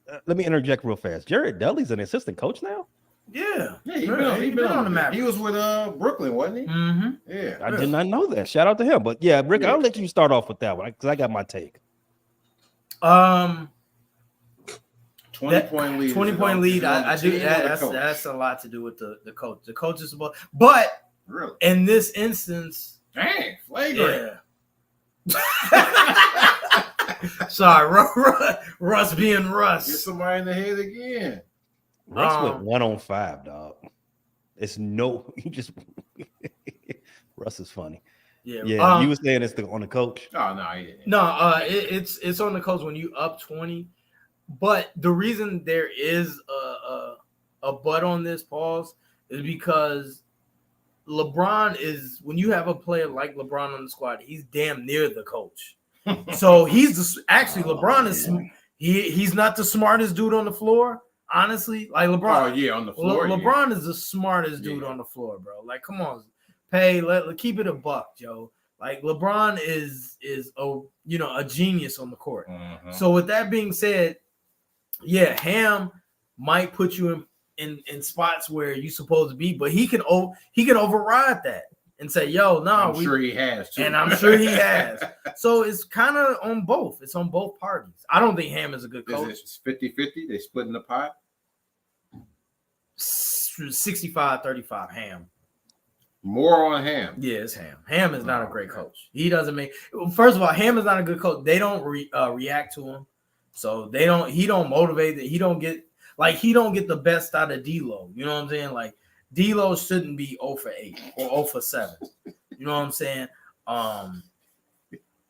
C: fault.
A: Let me interject real fast. Jared Dudley's an assistant coach now?
B: Yeah,
C: He been on the map. He was with Brooklyn, wasn't he?
B: Mm-hmm.
C: Yeah.
A: I did not know that. Shout out to him. But yeah, Rick, I'll let you start off with that one because I got my take.
C: 20-point lead.
B: 20-point lead. I do. That's a lot to do with the coach. The coach is supposed, but
C: really
B: in this instance,
C: dang, flagrant.
B: Yeah. Sorry, Russ being Russ.
C: Get somebody in the head again.
A: Russ went 1 on 5, dog. It's he just Russ is funny. Yeah. You were saying it's on the coach.
C: Oh no, he didn't.
B: No, it's on the coach when you up 20. But the reason there is a but on this pause is because LeBron is, when you have a player like LeBron on the squad, he's damn near the coach. So LeBron is he's not the smartest dude on the floor. Honestly, like LeBron.
C: Oh yeah, on the floor.
B: LeBron is the smartest dude on the floor, bro. Like, come on, keep it a buck, Joe. Like LeBron is a genius on the court.
C: Mm-hmm.
B: So with that being said, yeah, Ham might put you in spots where you're supposed to be, but he can override that and say, "Yo, no,
C: I'm sure he has too."
B: And I'm sure he has. So it's kind of on both. It's on both parties. I don't think Ham is a good coach.
C: Is it 50-50? They split in the pot?
B: 65-35 Ham.
C: More on Ham.
B: Yeah, it's Ham. Ham is not a great coach. He doesn't make. First of all, Ham is not a good coach. They don't react to him, so he don't motivate it. He don't get the best out of D'Lo. You know what I'm saying? Like D'Lo shouldn't be 0 for 8 or 0 for 7. You know what I'm saying?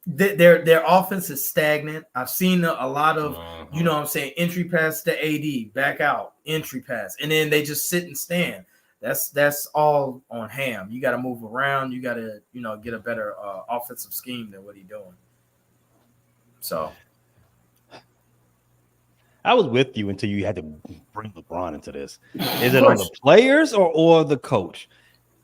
B: Their offense is stagnant. I've seen a lot of, you know what I'm saying, entry pass to AD, back out, entry pass, and then they just sit and stand. That's all on Ham. You got to move around. You got to, get a better offensive scheme than what he's doing. So
A: I was with you until you had to bring LeBron into this. Is it on the players or the coach?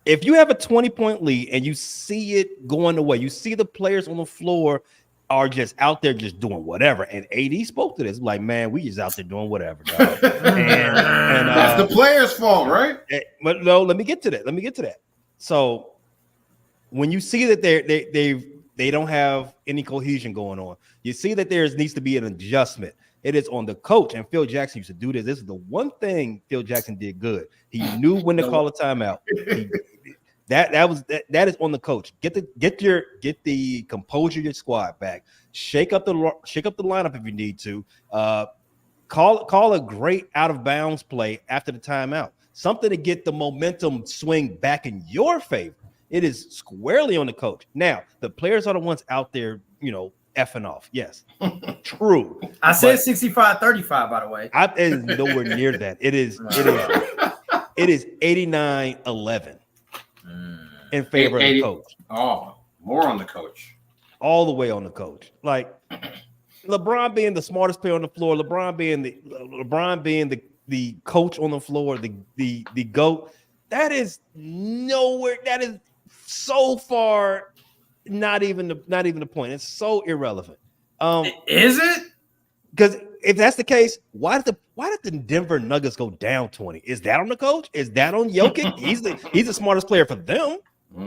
A: If you have a 20-point lead and you see it going away, you see the players on the floor are just out there just doing whatever. And AD spoke to this, like, man, we just out there doing whatever, dog. and
C: that's the players' fault, right?
A: But no, let me get to that. So when you see that they don't have any cohesion going on, you see that there needs to be an adjustment. It is on the coach, and Phil Jackson used to do this. This is the one thing Phil Jackson did good. He knew when to call a timeout. That is on the coach. Get the composure of your squad back. Shake up the lineup if you need to. Call a great out of bounds play after the timeout. Something to get the momentum swing back in your favor. It is squarely on the coach. Now the players are the ones out there, effing off. Yes, true.
B: I said 65-35, by the way.
A: It is nowhere near that. It is 89-11 in favor of the coach.
C: Oh, more on the coach.
A: All the way on the coach. Like LeBron being the smartest player on the floor, LeBron being the coach on the floor, the GOAT. That is nowhere. That is so far. Not even the point. It's so irrelevant.
B: Is it?
A: Because if that's the case, why did the Denver Nuggets go down 20? Is that on the coach? Is that on Jokic? He's the smartest player for them.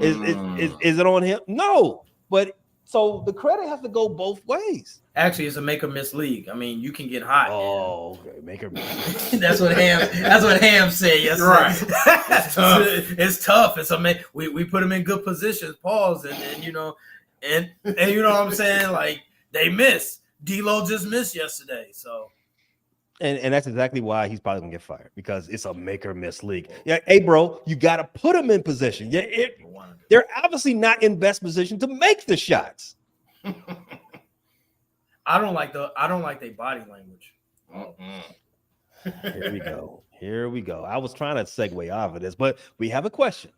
A: Is it on him? No. But so the credit has to go both ways.
B: Actually, it's a make or miss league. I mean, you can get hot.
A: Oh, okay, make or miss.
B: That's what Ham said yesterday.
C: Right. It's tough.
B: It's tough. It's we put him in good positions. Pause, and and you know what I'm saying? Like they miss. D'Lo just missed yesterday, so.
A: And that's exactly why he's probably gonna get fired because it's a make or miss league. Yeah, hey, bro, you got to put them in position. Yeah, they're obviously not in best position to make the shots.
B: I don't like their body language.
A: Here we go. Here we go. I was trying to segue off of this, but we have a question.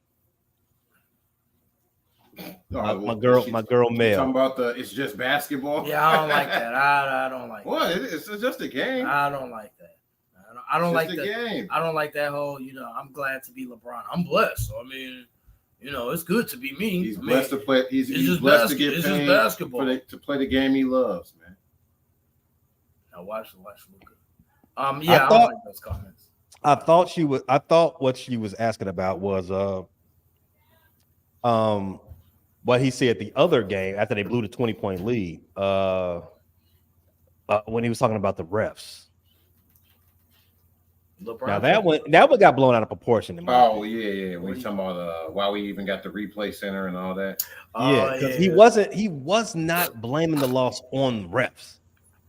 A: My girl, Mel.
C: Talking about it's just basketball.
B: Yeah, I don't like that. I don't like.
C: What? It's just a game.
B: I don't like that. I don't like the
C: game.
B: I don't like that whole. I'm glad to be LeBron. I'm blessed. So I mean, it's good to be me.
C: He's blessed to play. He's blessed to get paid
B: basketball
C: to play the game he loves, man.
B: Now watch Luka. Yeah, I don't like those comments.
A: I thought what she was asking about was what he said the other game after they blew the 20-point lead, when he was talking about the refs.
B: LeBron
A: Now that one got blown out of proportion.
C: Oh yeah. When you talking about why we even got the replay center and all that.
A: Yeah, because he was not blaming the loss on refs.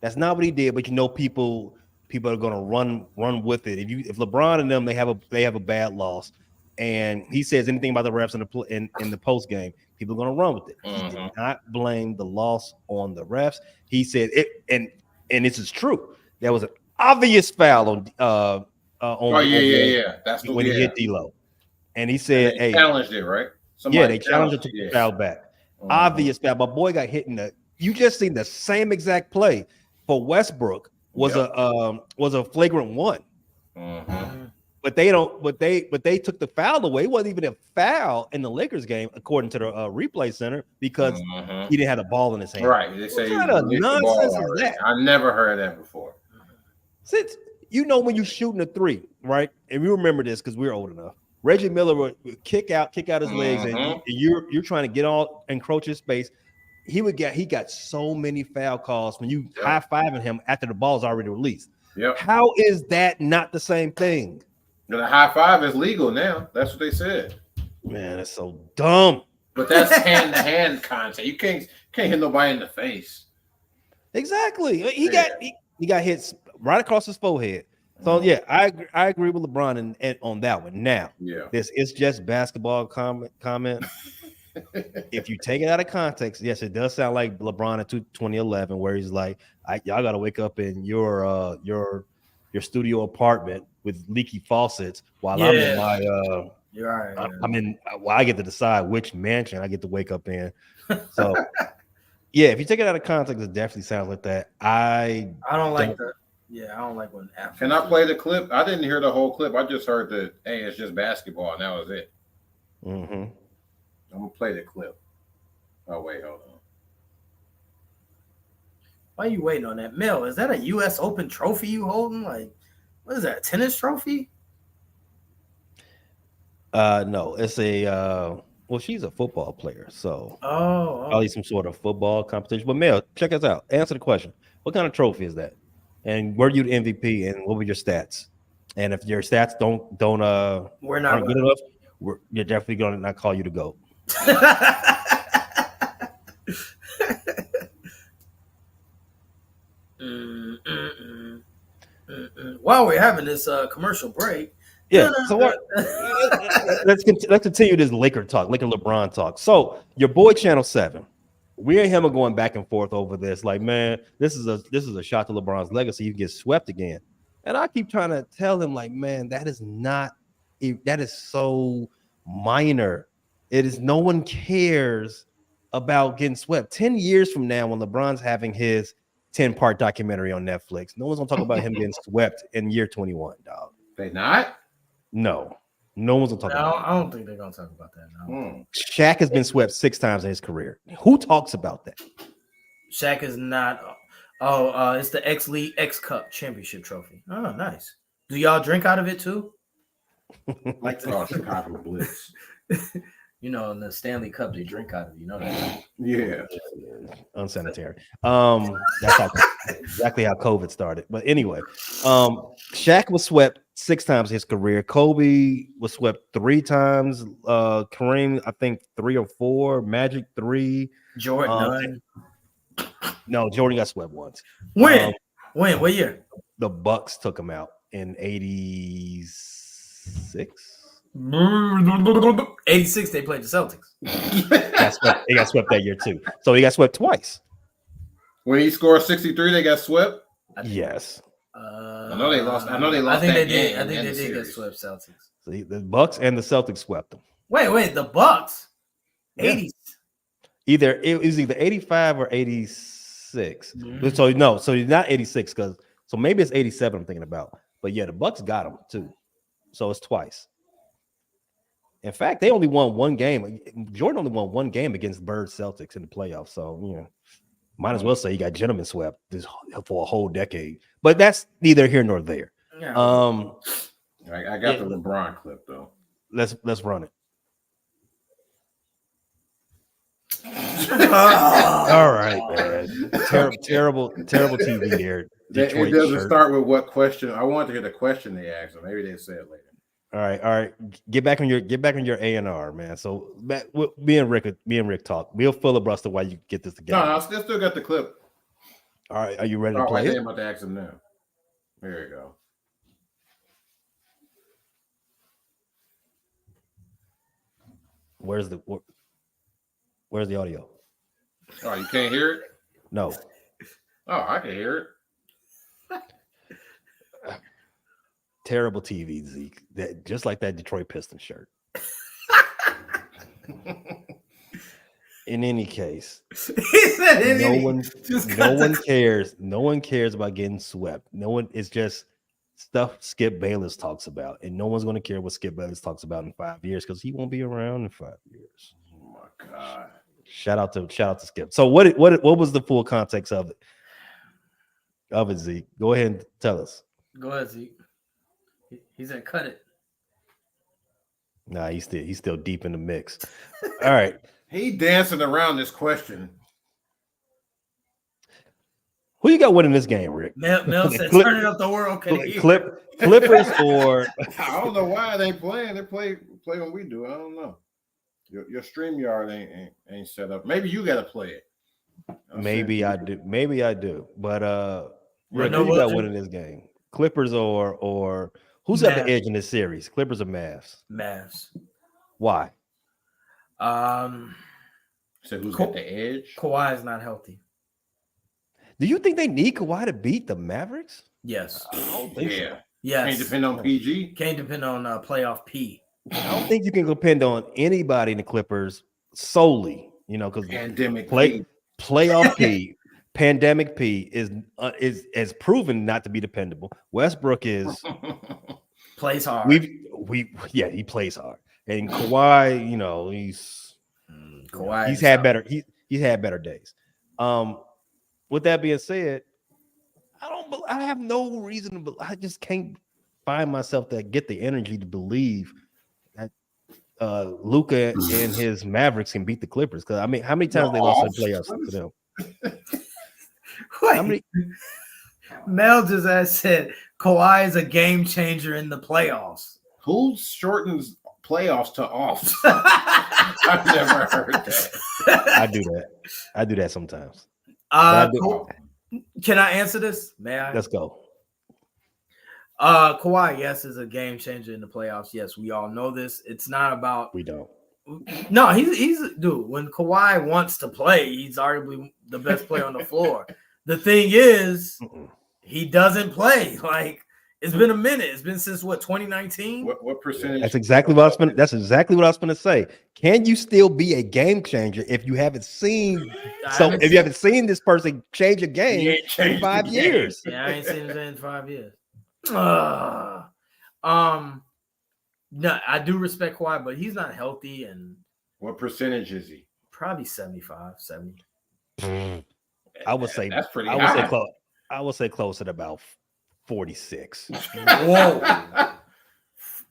A: That's not what he did. But people are gonna run with it. If LeBron and them they have a bad loss, and he says anything about the refs in the post game, people are gonna run with it. He did not blame the loss on the refs. He said it, and this is true. There was an obvious foul on
C: That's
A: when he hit D'Lo, and he said,
C: "Hey, challenged it, right?
A: They challenged it to foul back. Obvious foul. My boy got hit in the. You just seen the same exact play for Westbrook was a flagrant one." But they don't. But they took the foul away. It wasn't even a foul in the Lakers game, according to the replay center, because he didn't have the ball in his hand.
C: Right? They say
A: what kind of nonsense is that?
C: I never heard that before.
A: Since when you're shooting a three, right? And we remember this because we're old enough. Reggie Miller would kick out his legs, and you're trying to get all encroach his space. He got so many foul calls when you high-fiving him after the ball's already released.
C: Yep.
A: How is that not the same thing?
C: The high five is legal now. That's what they said.
A: Man, that's so dumb.
C: But that's hand-to-hand contact. You can't hit nobody in the face.
A: Exactly. He got hit right across his forehead. So I agree with LeBron and on that one. Now, this is just basketball comment. If you take it out of context, yes, it does sound like LeBron in 2011, where he's like, "Y'all got to wake up in your studio apartment with leaky faucets while I'm in my
B: You're right.
A: I'm in. Well, I get to decide which mansion I get to wake up in." So, if you take it out of context, it definitely sounds like that. I
B: don't like that. Yeah, I don't like when.
C: Can I play the clip? I didn't hear the whole clip. I just heard that. Hey, it's just basketball, and that was it. I'm gonna play the clip. Oh wait, hold on.
B: Why are you waiting on that? Mel, is that a U.S. Open trophy you holding? Like, what is that? A tennis trophy?
A: No, it's a well, she's a football player, so probably some sort of football competition. But Mel, check us out. Answer the question. What kind of trophy is that? And were you the MVP? And what were your stats? And if your stats don't
B: we're not
A: aren't good enough, you're definitely gonna not call you to go.
B: While we're having this commercial break,
A: so let's continue this Laker LeBron talk. So your boy Channel 7, we and him are going back and forth over this. Like, man, this is a shot to LeBron's legacy. You get swept again, and I keep trying to tell him, like, man, that is so minor. It is, no one cares about getting swept. 10 years from now, when LeBron's having his 10-part documentary on Netflix, no one's gonna talk about him getting swept in year 21, dog.
C: They not?
A: No one's gonna talk about that.
B: I don't think they're gonna talk about that now.
A: Shaq has been swept 6 times in his career. Who talks about that?
B: Shaq is not. It's the X Cup championship trophy. Oh, nice. Do y'all drink out of it too?
C: Like Chicago Blitz.
B: In the Stanley Cup, they drink out of it. You know that?
C: Yeah.
A: Unsanitary. That's exactly how COVID started. But anyway, Shaq was swept 6 times in his career. Kobe was swept 3 times. Kareem, I think 3 or 4. Magic 3.
B: Jordan.
A: No, Jordan got swept once.
B: When? What year?
A: The Bucks took him out in 86.
B: 86, they played the Celtics.
A: They got swept that year too. So he got swept twice.
C: When he scored 63, they got swept.
A: Yes.
C: I know they lost. I think
B: they did. I think they did get swept Celtics.
A: So the Bucks and the Celtics swept them.
B: Wait, the Bucks.
A: Yeah.
B: 80s.
A: It was either 85 or 86.
B: Mhm.
A: So no, so it's not 86 so maybe it's 87 I'm thinking about. But yeah, the Bucks got him too. So it's twice. In fact, they only won one game. Jordan only won one game against Bird Celtics in the playoffs. So, might as well say he got gentleman swept for a whole decade. But that's neither here nor there.
B: Yeah.
C: I got the LeBron clip though.
A: Let's run it. All right, man. Terrible TV there.
C: It doesn't start with what question. I wanted to hear the question they asked, so maybe they say it later.
A: All right. Get back on your A&R, man. So me and Rick talk. We'll filibuster while you get this together.
C: No, I still got the clip.
A: All right, are you ready to play it?
C: I'm about to ask him now. There you go.
A: Where's the audio?
C: Oh, you can't hear it?
A: No.
C: Oh, I can hear it.
A: Terrible TV, Zeke. Just like that Detroit Pistons shirt. In any case, no one cares. No one cares about getting swept. No one. It's just stuff Skip Bayless talks about, and no one's going to care what Skip Bayless talks about in 5 years because he won't be around in 5 years.
C: Oh my God!
A: Shout out to Skip. So what was the full context of it? Zeke, go ahead and tell us.
B: Go ahead, Zeke. He said, "Cut it."
A: Nah, he's still deep in the mix. All right.
C: He dancing around this question.
A: Who you got winning this game, Rick?
B: Mel said, "Turn it up the world."
A: Clippers or
C: I don't know why they playing. They play when we do. I don't know. Your StreamYard ain't set up. Maybe you got to play it.
A: Maybe I do. But Rick,
B: know
A: who you got
B: what?
A: winning this game? Clippers or who's got the edge in this series? Clippers or Mavs?
B: Mavs.
A: Why?
C: So who's got the edge?
B: Kawhi is not healthy.
A: Do you think they need Kawhi to beat the Mavericks?
B: Yes.
A: I don't think so.
B: Yes.
C: Can't depend on PG.
B: Can't depend on playoff P.
A: I don't think you can depend on anybody in the Clippers solely. Because
C: Pandemic
A: playoff P, pandemic P is proven not to be dependable. Westbrook is
B: plays hard.
A: He plays hard. And Kawhi, he's had better. He's had better days. With that being said, I have no reason to. I just can't find myself to get the energy to believe that Luka and his Mavericks can beat the Clippers. Because how many times they lost in the playoffs to them? How many?
B: Mel just said Kawhi is a game changer in the playoffs.
C: Who shortens playoffs to off? I've never heard that.
A: I do that sometimes.
B: Can I answer this? May I?
A: Let's go.
B: Kawhi, yes, is a game changer in the playoffs. Yes, we all know this. It's not about
A: we don't.
B: No, he's dude. When Kawhi wants to play, he's arguably the best player on the floor. The thing is, he doesn't play. Like, it's been a minute. It's been since 2019.
C: What percentage?
A: That's exactly what I was going to say. Can you still be a game changer if you haven't seen? If you haven't seen this person change a game in 5 years?
B: Yeah, I ain't seen it in 5 years. No, I do respect Kawhi, but he's not healthy. And
C: what percentage is he?
B: Probably 75, 70.
A: I would say
C: that's pretty.
A: I would say close at about 46.
B: Whoa,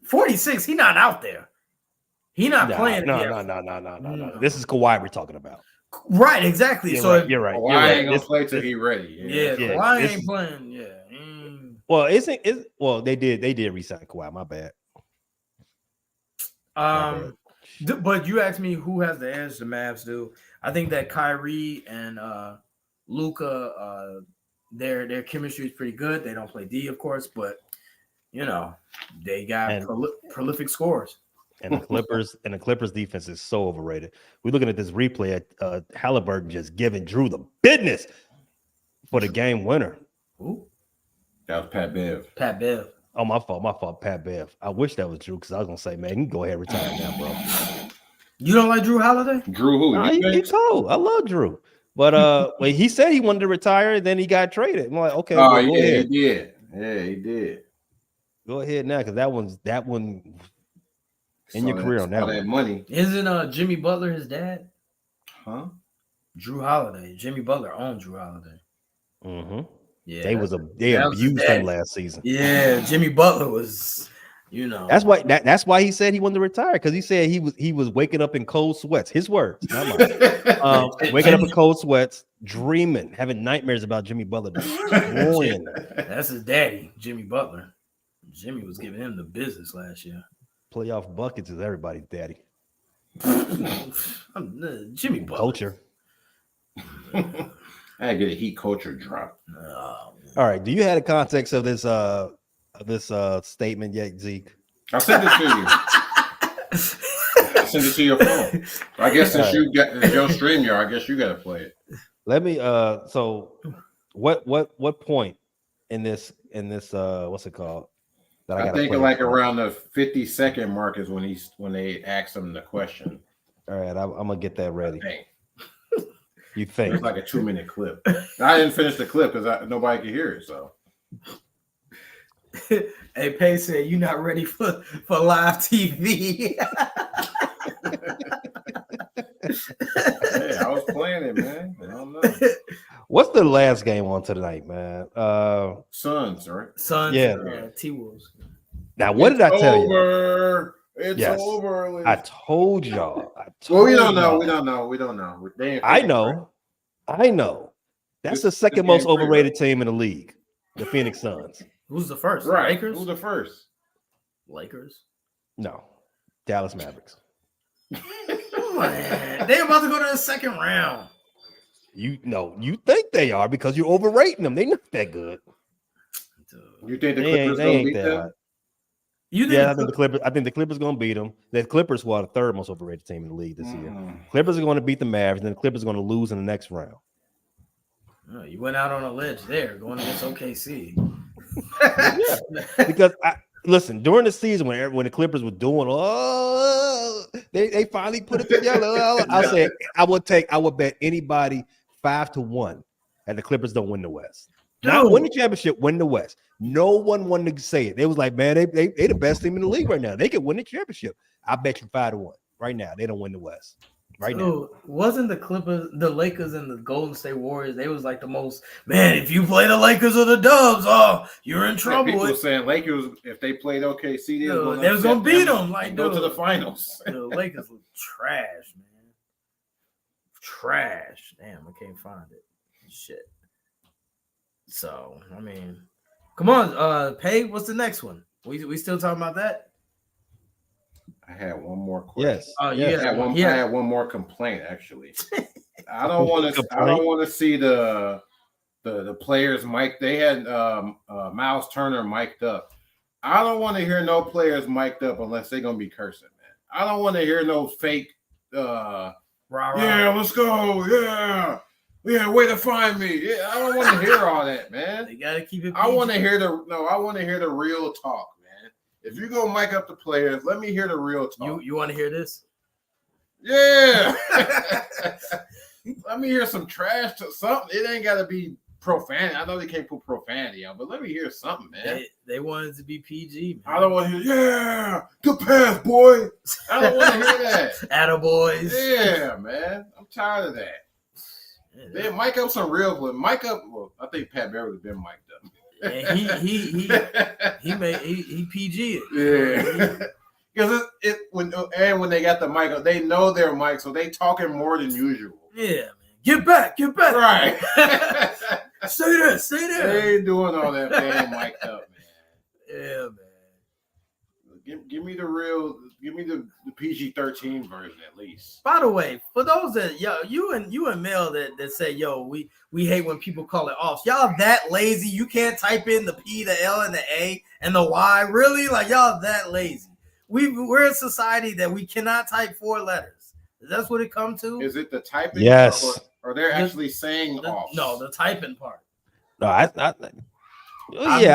B: 46. He not out there. He not playing.
A: No. This is Kawhi we're talking about.
B: Right, exactly.
A: You're right.
C: Kawhi ain't gonna play till he ready.
B: Yeah, Kawhi ain't playing. Yeah.
A: Well, they did re-sign Kawhi. My bad.
B: But you asked me who has the edge. The Mavs do. I think that Kyrie and Luka, their chemistry is pretty good. They don't play D, of course, but they got
A: And-
B: prolific scores.
A: And the Clippers defense is so overrated. We're looking at this replay at Halliburton just giving Drew the business for the game winner.
B: Ooh,
C: That was Pat Bev.
B: Pat Bev.
A: Oh, my fault, Pat Bev. I wish that was Drew because I was gonna say, man, you can go ahead and retire now, bro.
B: You don't like Drew Holiday?
C: Drew who?
A: Nah, he's cold. I love Drew. But when he said he wanted to retire, then he got traded. I'm like, okay,
C: Oh,
A: go
C: yeah,
A: ahead.
C: he did. Yeah, he did.
A: Go ahead now, because that one in your
C: Saw
A: career on that
C: saw
A: one.
C: money.
B: Isn't Jimmy Butler his dad?
C: Huh?
B: Drew Holiday. Jimmy Butler owned Drew Holiday.
A: Mm-hmm.
B: Yeah,
A: They
B: that was
A: abused
B: his
A: him
B: dad.
A: last season.
B: Yeah, Jimmy Butler was,
A: That's why he said he wanted to retire, because he said he was waking up in cold sweats. His words, not mine. Waking up in cold sweats, dreaming, having nightmares about Jimmy Butler destroying them.
B: That's his daddy, Jimmy Butler. Jimmy was giving him the business last year.
A: Playoff buckets is everybody's daddy.
B: Jimmy Butler.
A: Culture.
C: I had to get a heat culture drop.
A: All right. Do you have the context of this statement yet, Zeke?
C: I'll send it to you. I'll send it to your phone. I guess since you got your StreamYard, I guess you got to play it.
A: Let me. So, what point in this what's it called? That
C: I
A: gotta
C: think
A: play
C: like
A: for?
C: around the 50-second mark is when they ask him the question.
A: All right, I'm gonna get that ready.
C: Dang.
A: You
C: It's
A: think?
C: like a 2-minute clip. I didn't finish the clip because nobody could hear it. So
B: Hey, Pay said you're not ready for live TV.
C: hey, I was playing it, man. I don't know.
A: What's the last game on tonight, man?
C: Suns, right?
B: Suns,
A: Yeah.
B: T-Wolves.
A: Now what did I tell you?
C: Over. It's
A: Yes.
C: over.
A: I told y'all.
C: Well, we don't know. We don't know. They ain't
A: I
C: figured it,
A: know. I know. That's the
C: This
A: second
C: game
A: most
C: pretty
A: overrated team in the league, the Phoenix Suns.
B: Who's the first?
C: Right.
B: Lakers?
C: Who's the first?
B: Lakers.
A: No, Dallas Mavericks.
B: Man, they about to go to the second round.
A: You think they are because you're overrating them. They're not that good.
C: You think the
A: They
C: Clippers gonna
A: ain't
C: beat
A: that
C: them?
A: hot.
B: You
A: Yeah, I think the Clippers gonna beat them. The Clippers were the third most overrated team in the league this year. Clippers are going to beat the Mavericks, and the Clippers are going to lose in the next round.
B: Oh, you went out on a ledge there, going against OKC.
A: Because listen, during the season when the Clippers were doing, they finally put it together. I would bet anybody 5-1 that the Clippers don't win the West. Not win the championship, win the West. No one wanted to say it. They was like, man, they the best team in the league right now. They could win the championship. I bet you 5-1 right now. They don't win the West right now.
B: Wasn't the Clippers, the Lakers, and the Golden State Warriors? They was like the most, man. If you play the Lakers or the Dubs, you're in trouble.
C: People were saying Lakers, if they played OKC,
B: they was gonna beat them. Like,
C: go to the finals.
B: The Lakers look trash, man. Trash. Damn, I can't find it. Shit. So, I mean, come on, Pay. What's the next one? We still talking about that?
C: I had one more question.
A: Yes.
B: Oh,
A: yes.
C: I had one more complaint actually. I don't want to see the players mic'd. They had Miles Turner mic'd up. I don't want to hear no players mic'd up unless they're gonna be cursing, man. I don't want to hear no fake
B: Rah,
C: yeah, let's go. Yeah, way to find me. Yeah, I don't want to hear all that, man.
B: They gotta keep it.
C: I want to hear the real talk, man. If you go mic up the players, let me hear the real talk.
B: You want to hear this?
C: Yeah. Let me hear some trash to something. It ain't got to be profanity. I know they can't put profanity on, but let me hear something, man.
B: They wanted to be PG, man.
C: I don't want to hear, yeah, good pass, boy. I don't want to hear that.
B: Attaboys.
C: Yeah, man. I'm tired of that. They mic up some real play. Well, I think Pat Beverly would have been mic'd up.
B: And he PG it.
C: Yeah. Because when they got the mic up, they know their mic, so they talking more than usual.
B: Yeah, man. Get back.
C: Right.
B: Stay there.
C: They ain't doing all that. They ain't mic'd up, man.
B: Yeah, man.
C: Give me the PG-13 version at least.
B: By the way, for those that you and Mel that say we hate when people call it offs. Y'all that lazy? You can't type in the P, the L, and the A and the Y. Really? Like y'all that lazy? We're a society that we cannot type 4 letters. That's what it comes to.
C: Is it the typing?
A: Yes.
C: Or they're actually saying off?
B: No, the typing part.
A: No, I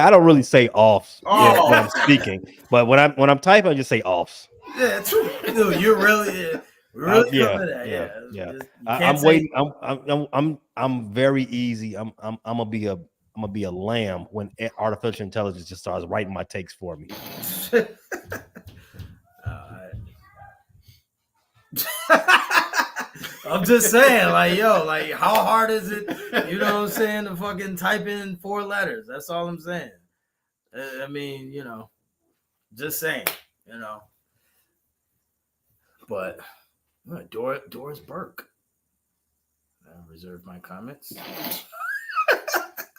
A: don't really say offs when I'm
C: Oh.
A: speaking, but when I'm typing, I just say offs.
B: Yeah, true. Dude, you're really coming to that.
A: Yeah.
B: Just- you
A: I'm
B: can't say-
A: waiting. I'm very easy. I'm gonna be a lamb when artificial intelligence just starts writing my takes for me.
B: I'm just saying, like, how hard is it? You know what I'm saying? To fucking type in 4 letters. That's all I'm saying. I mean, just saying, But Doris Burke. I reserve my comments.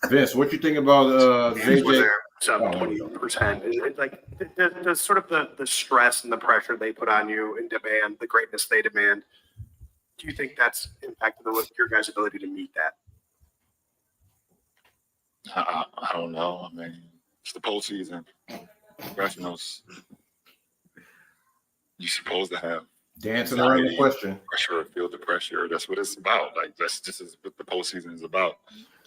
C: Vince, what you think about JJ?
D: 20%. It's like the sort of the stress and the pressure they put on you and demand the greatness they demand. Do you think that's impacted your guys' ability to meet that?
E: I don't know. I mean, it's the postseason. Professionals, you're supposed to have
C: Dancing around the question.
E: pressure or feel the pressure. That's what it's about. Like this is what the postseason is about.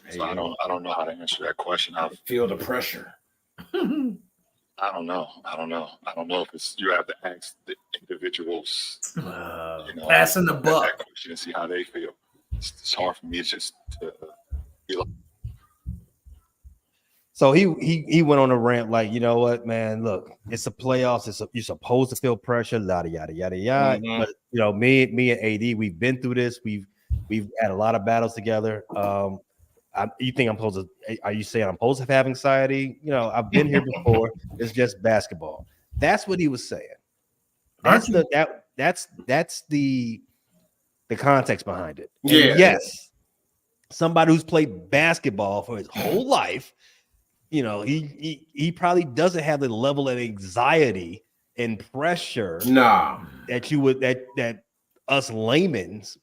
E: So I don't know how to answer that question. I
C: Feel the pressure.
E: don't know. I don't know if it's you have to ask the individuals.
B: Passing the
E: that
B: buck.
E: question and see how they feel. It's hard for me just to be like.
A: So he went on a rant like, you know what, man, look, it's the playoffs. You're supposed to feel pressure, yada yada yada yada.
C: Mhm.
A: But me and AD, we've been through this. We've had a lot of battles together. You think I'm supposed to? Are you saying I'm supposed to have anxiety? I've been here before. It's just basketball. That's what he was saying. That's the context behind it. And
C: Yeah.
A: yes, somebody who's played basketball for his whole life. He probably doesn't have the level of anxiety and pressure
C: Nah.
A: that us laymen's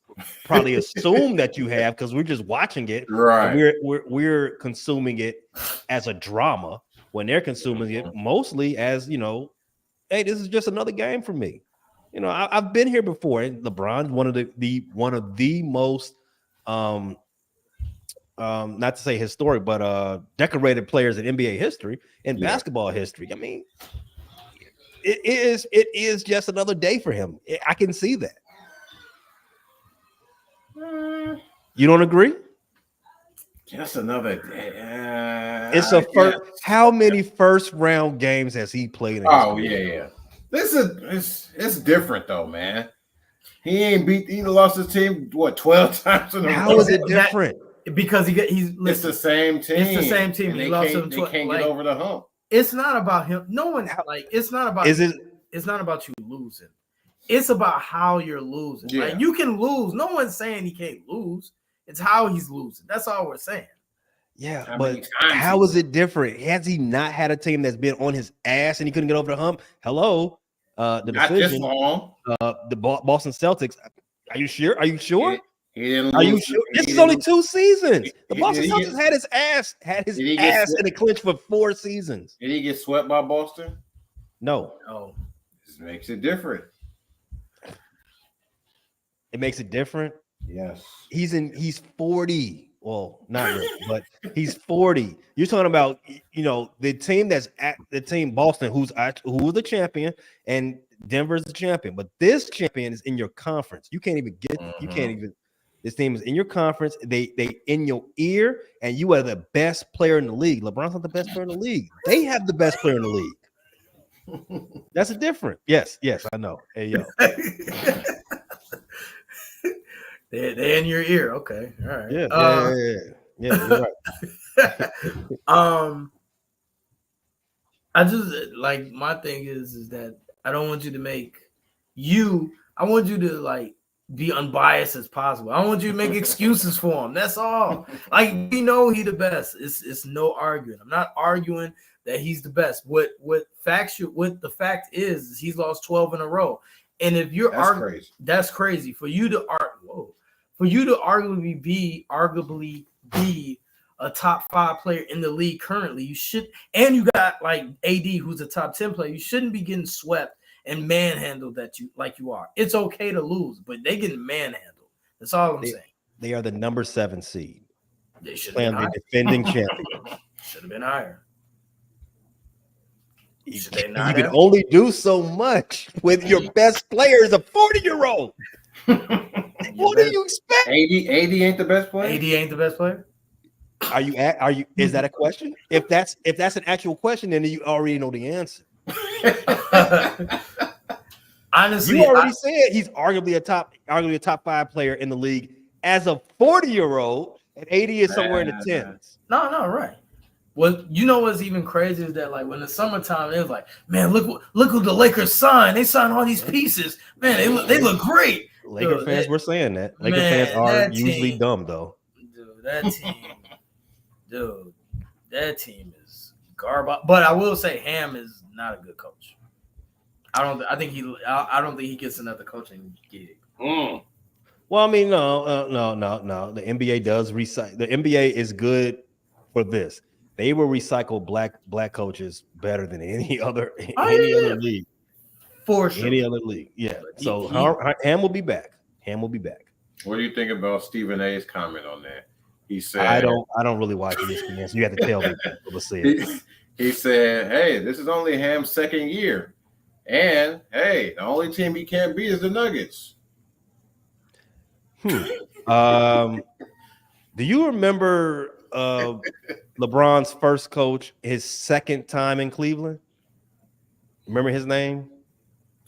A: probably assume that you have because we're just watching it.
C: Right.
A: And we're consuming it as a drama when they're consuming it mostly as hey, this is just another game for me. I've been here before, and LeBron's one of the most not to say historic, but decorated players in NBA history and basketball history. I mean, it is just another day for him. I can see that. You don't agree?
C: Just another day.
A: It's a first. How many first round games has he played? In his career?
C: Yeah. It's different though, man. He lost his team 12 times in a row.
A: How is it different?
B: Because
C: It's the same team.
B: It's the same team.
C: And
B: He
C: they
B: lost
C: can't,
B: them
C: they can't get over the hump.
B: It's not about him. No one it's not about.
A: Is it?
B: It's not about you losing. It's about how you're losing.
C: Yeah.
B: Like you can lose. No one's saying he can't lose. It's how he's losing. That's all we're saying.
A: Yeah,
C: How
A: but
C: many times
A: how
C: he-
A: is it different? Has he not had a team that's been on his ass and he couldn't get over the hump? Hello, the
C: Not this
A: decision.
C: long.
A: The Boston Celtics. Are you sure? Are you sure?
C: He didn't
A: Are you
C: lose.
A: sure? This
C: He
A: is only
C: didn't-
A: 2 seasons. The
C: Did
A: Boston
C: he
A: Celtics
C: get-
A: had his ass
C: Did he get
A: ass
C: swept?
A: in the clinch for 4 seasons.
C: Did he get swept by Boston?
A: No,
B: Oh,
C: This makes it different.
A: it makes it different.
C: Yes.
A: He's 40. Well, not really, but he's 40. You're talking about the team that's at the team Boston, who's the champion, and Denver's the champion. But this champion is in your conference. You can't even get. You can't even. This team is in your conference. They in your ear, and you are the best player in the league. LeBron's not the best player in the league. They have the best player in the league. That's a different. Yes, I know. Hey yo.
B: they're in your ear. Okay, all right.
A: Yeah. You're right.
B: I just like my thing is that I don't want you to make I want you to like be unbiased as possible. I don't want you to make excuses for him. That's all. Like, we know he the best. It's no arguing. I'm not arguing that he's the best. What the fact is he's lost 12 in a row. And if you're
C: Crazy.
B: that's crazy for you to arguably be a top 5 player in the league currently. You should, and you got like AD, who's a top 10 player. You shouldn't be getting swept and manhandled like you are. It's okay to lose, but they getting manhandled. That's all I'm saying.
A: They are the number 7 seed.
B: They should
A: Playing
B: have
A: the defending champion.
B: Should have been higher.
A: You
B: Should they
A: can
B: not have?
A: only do so much with your best player is a 40-year-old. What do you expect?
C: AD ain't the best player.
B: AD ain't the best player.
A: Are you? Is that a question? If that's an actual question, then you already know the answer.
B: Honestly,
A: You already said he's arguably a top 5 player in the league as a 40-year-old, and AD is somewhere in the 10s.
B: No, right. Well, you know what's even crazy is that like when the summertime, it was like, man, look who the Lakers signed. They signed all these pieces. Man, they look great.
A: Laker fans were saying that. Laker fans are usually dumb though.
B: That team is garbage. But I will say Ham is not a good coach. I don't think he gets another coaching gig.
C: Mm.
A: Well, I mean, no. The NBA does recycle. The NBA is good for this. They will recycle black coaches better than any other other league.
B: For sure.
A: Any other league. Yeah. So Ham will be back.
C: What do you think about Stephen A's comment on that? He said,
A: I don't really watch ESPN, so you have to tell me people to say it.
C: He said, hey, this is only Ham's second year. And hey, the only team he can't beat is the Nuggets.
A: Do you remember LeBron's first coach, his second time in Cleveland? Remember his name?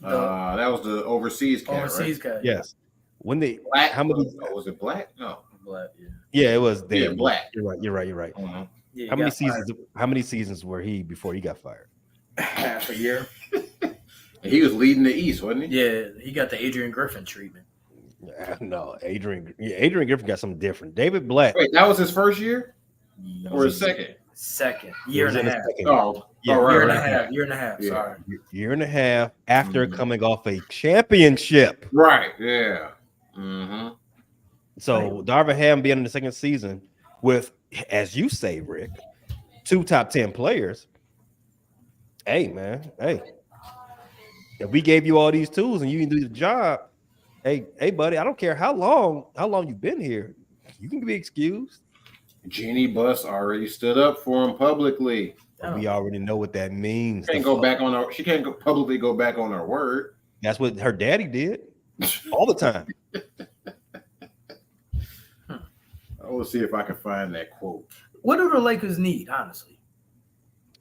C: That was the overseas cat, right?
B: Guy.
A: Yes. When they
C: Black.
A: how many?
C: Was it Black? No.
B: Black,
A: Yeah, it was.
C: Yeah, Black.
A: You're right.
C: Mhm.
B: Yeah,
A: How many seasons? How many seasons were he before he got fired?
B: half a year.
C: And he was leading the East, wasn't he?
B: Yeah, he got the Adrian Griffin treatment.
A: No, Adrian Griffin got something different. David Black.
C: Wait, that was his first year or his second?
B: Second year and a half.
C: Oh,
A: Yeah,
C: right,
B: Year and a
C: right.
B: half. Year and a half.
C: Yeah.
B: Sorry.
A: Year and a half after coming off a championship.
C: Right. Yeah. Mm-hmm.
A: So Darvin Ham being in the second season with, as you say, Rick, 2 top 10 players. Hey, man. Hey. If we gave you all these tools and you can do the job, hey, buddy, I don't care how long you've been here. You can be excused.
C: Jeannie Buss already stood up for him publicly.
A: We already know what that means.
C: She can't publicly go back on her word.
A: That's what her daddy did all the time.
C: I will see if I can find that quote.
B: What do the Lakers need, honestly?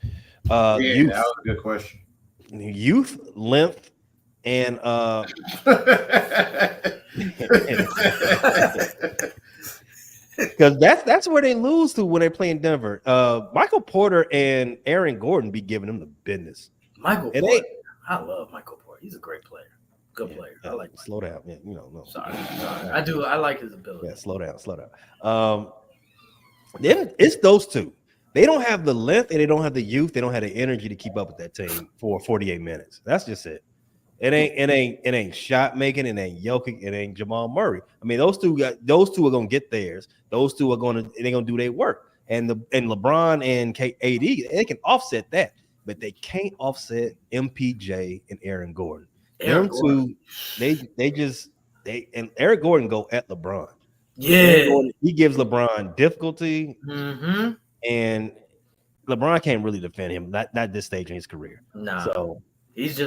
A: Youth,
C: that was a good question.
A: youth, length, and because that's where they lose to when they play in Denver. Michael Porter and Aaron Gordon be giving them the business.
B: Michael
A: It
B: Porter.
A: ain't-
B: I love Michael Porter. He's a great player. Good player. I like.
A: Slow down. Yeah, no.
B: Sorry. I do. I like his ability.
A: Yeah, slow down. Then it's those two. They don't have the length and they don't have the youth. They don't have the energy to keep up with that team for 48 minutes. That's just it. It ain't shot making. It ain't Jokic. It ain't Jamal Murray. I mean, those two are gonna get theirs. They're gonna do their work. And LeBron and AD, they can offset that, but they can't offset MPJ and Aaron Gordon. Them two, and Eric Gordon go at LeBron.
B: Yeah.
A: He gives LeBron difficulty,
B: Mm-hmm.
A: and LeBron can't really defend him. Not this stage in his career.
B: Nah.
A: So
B: He's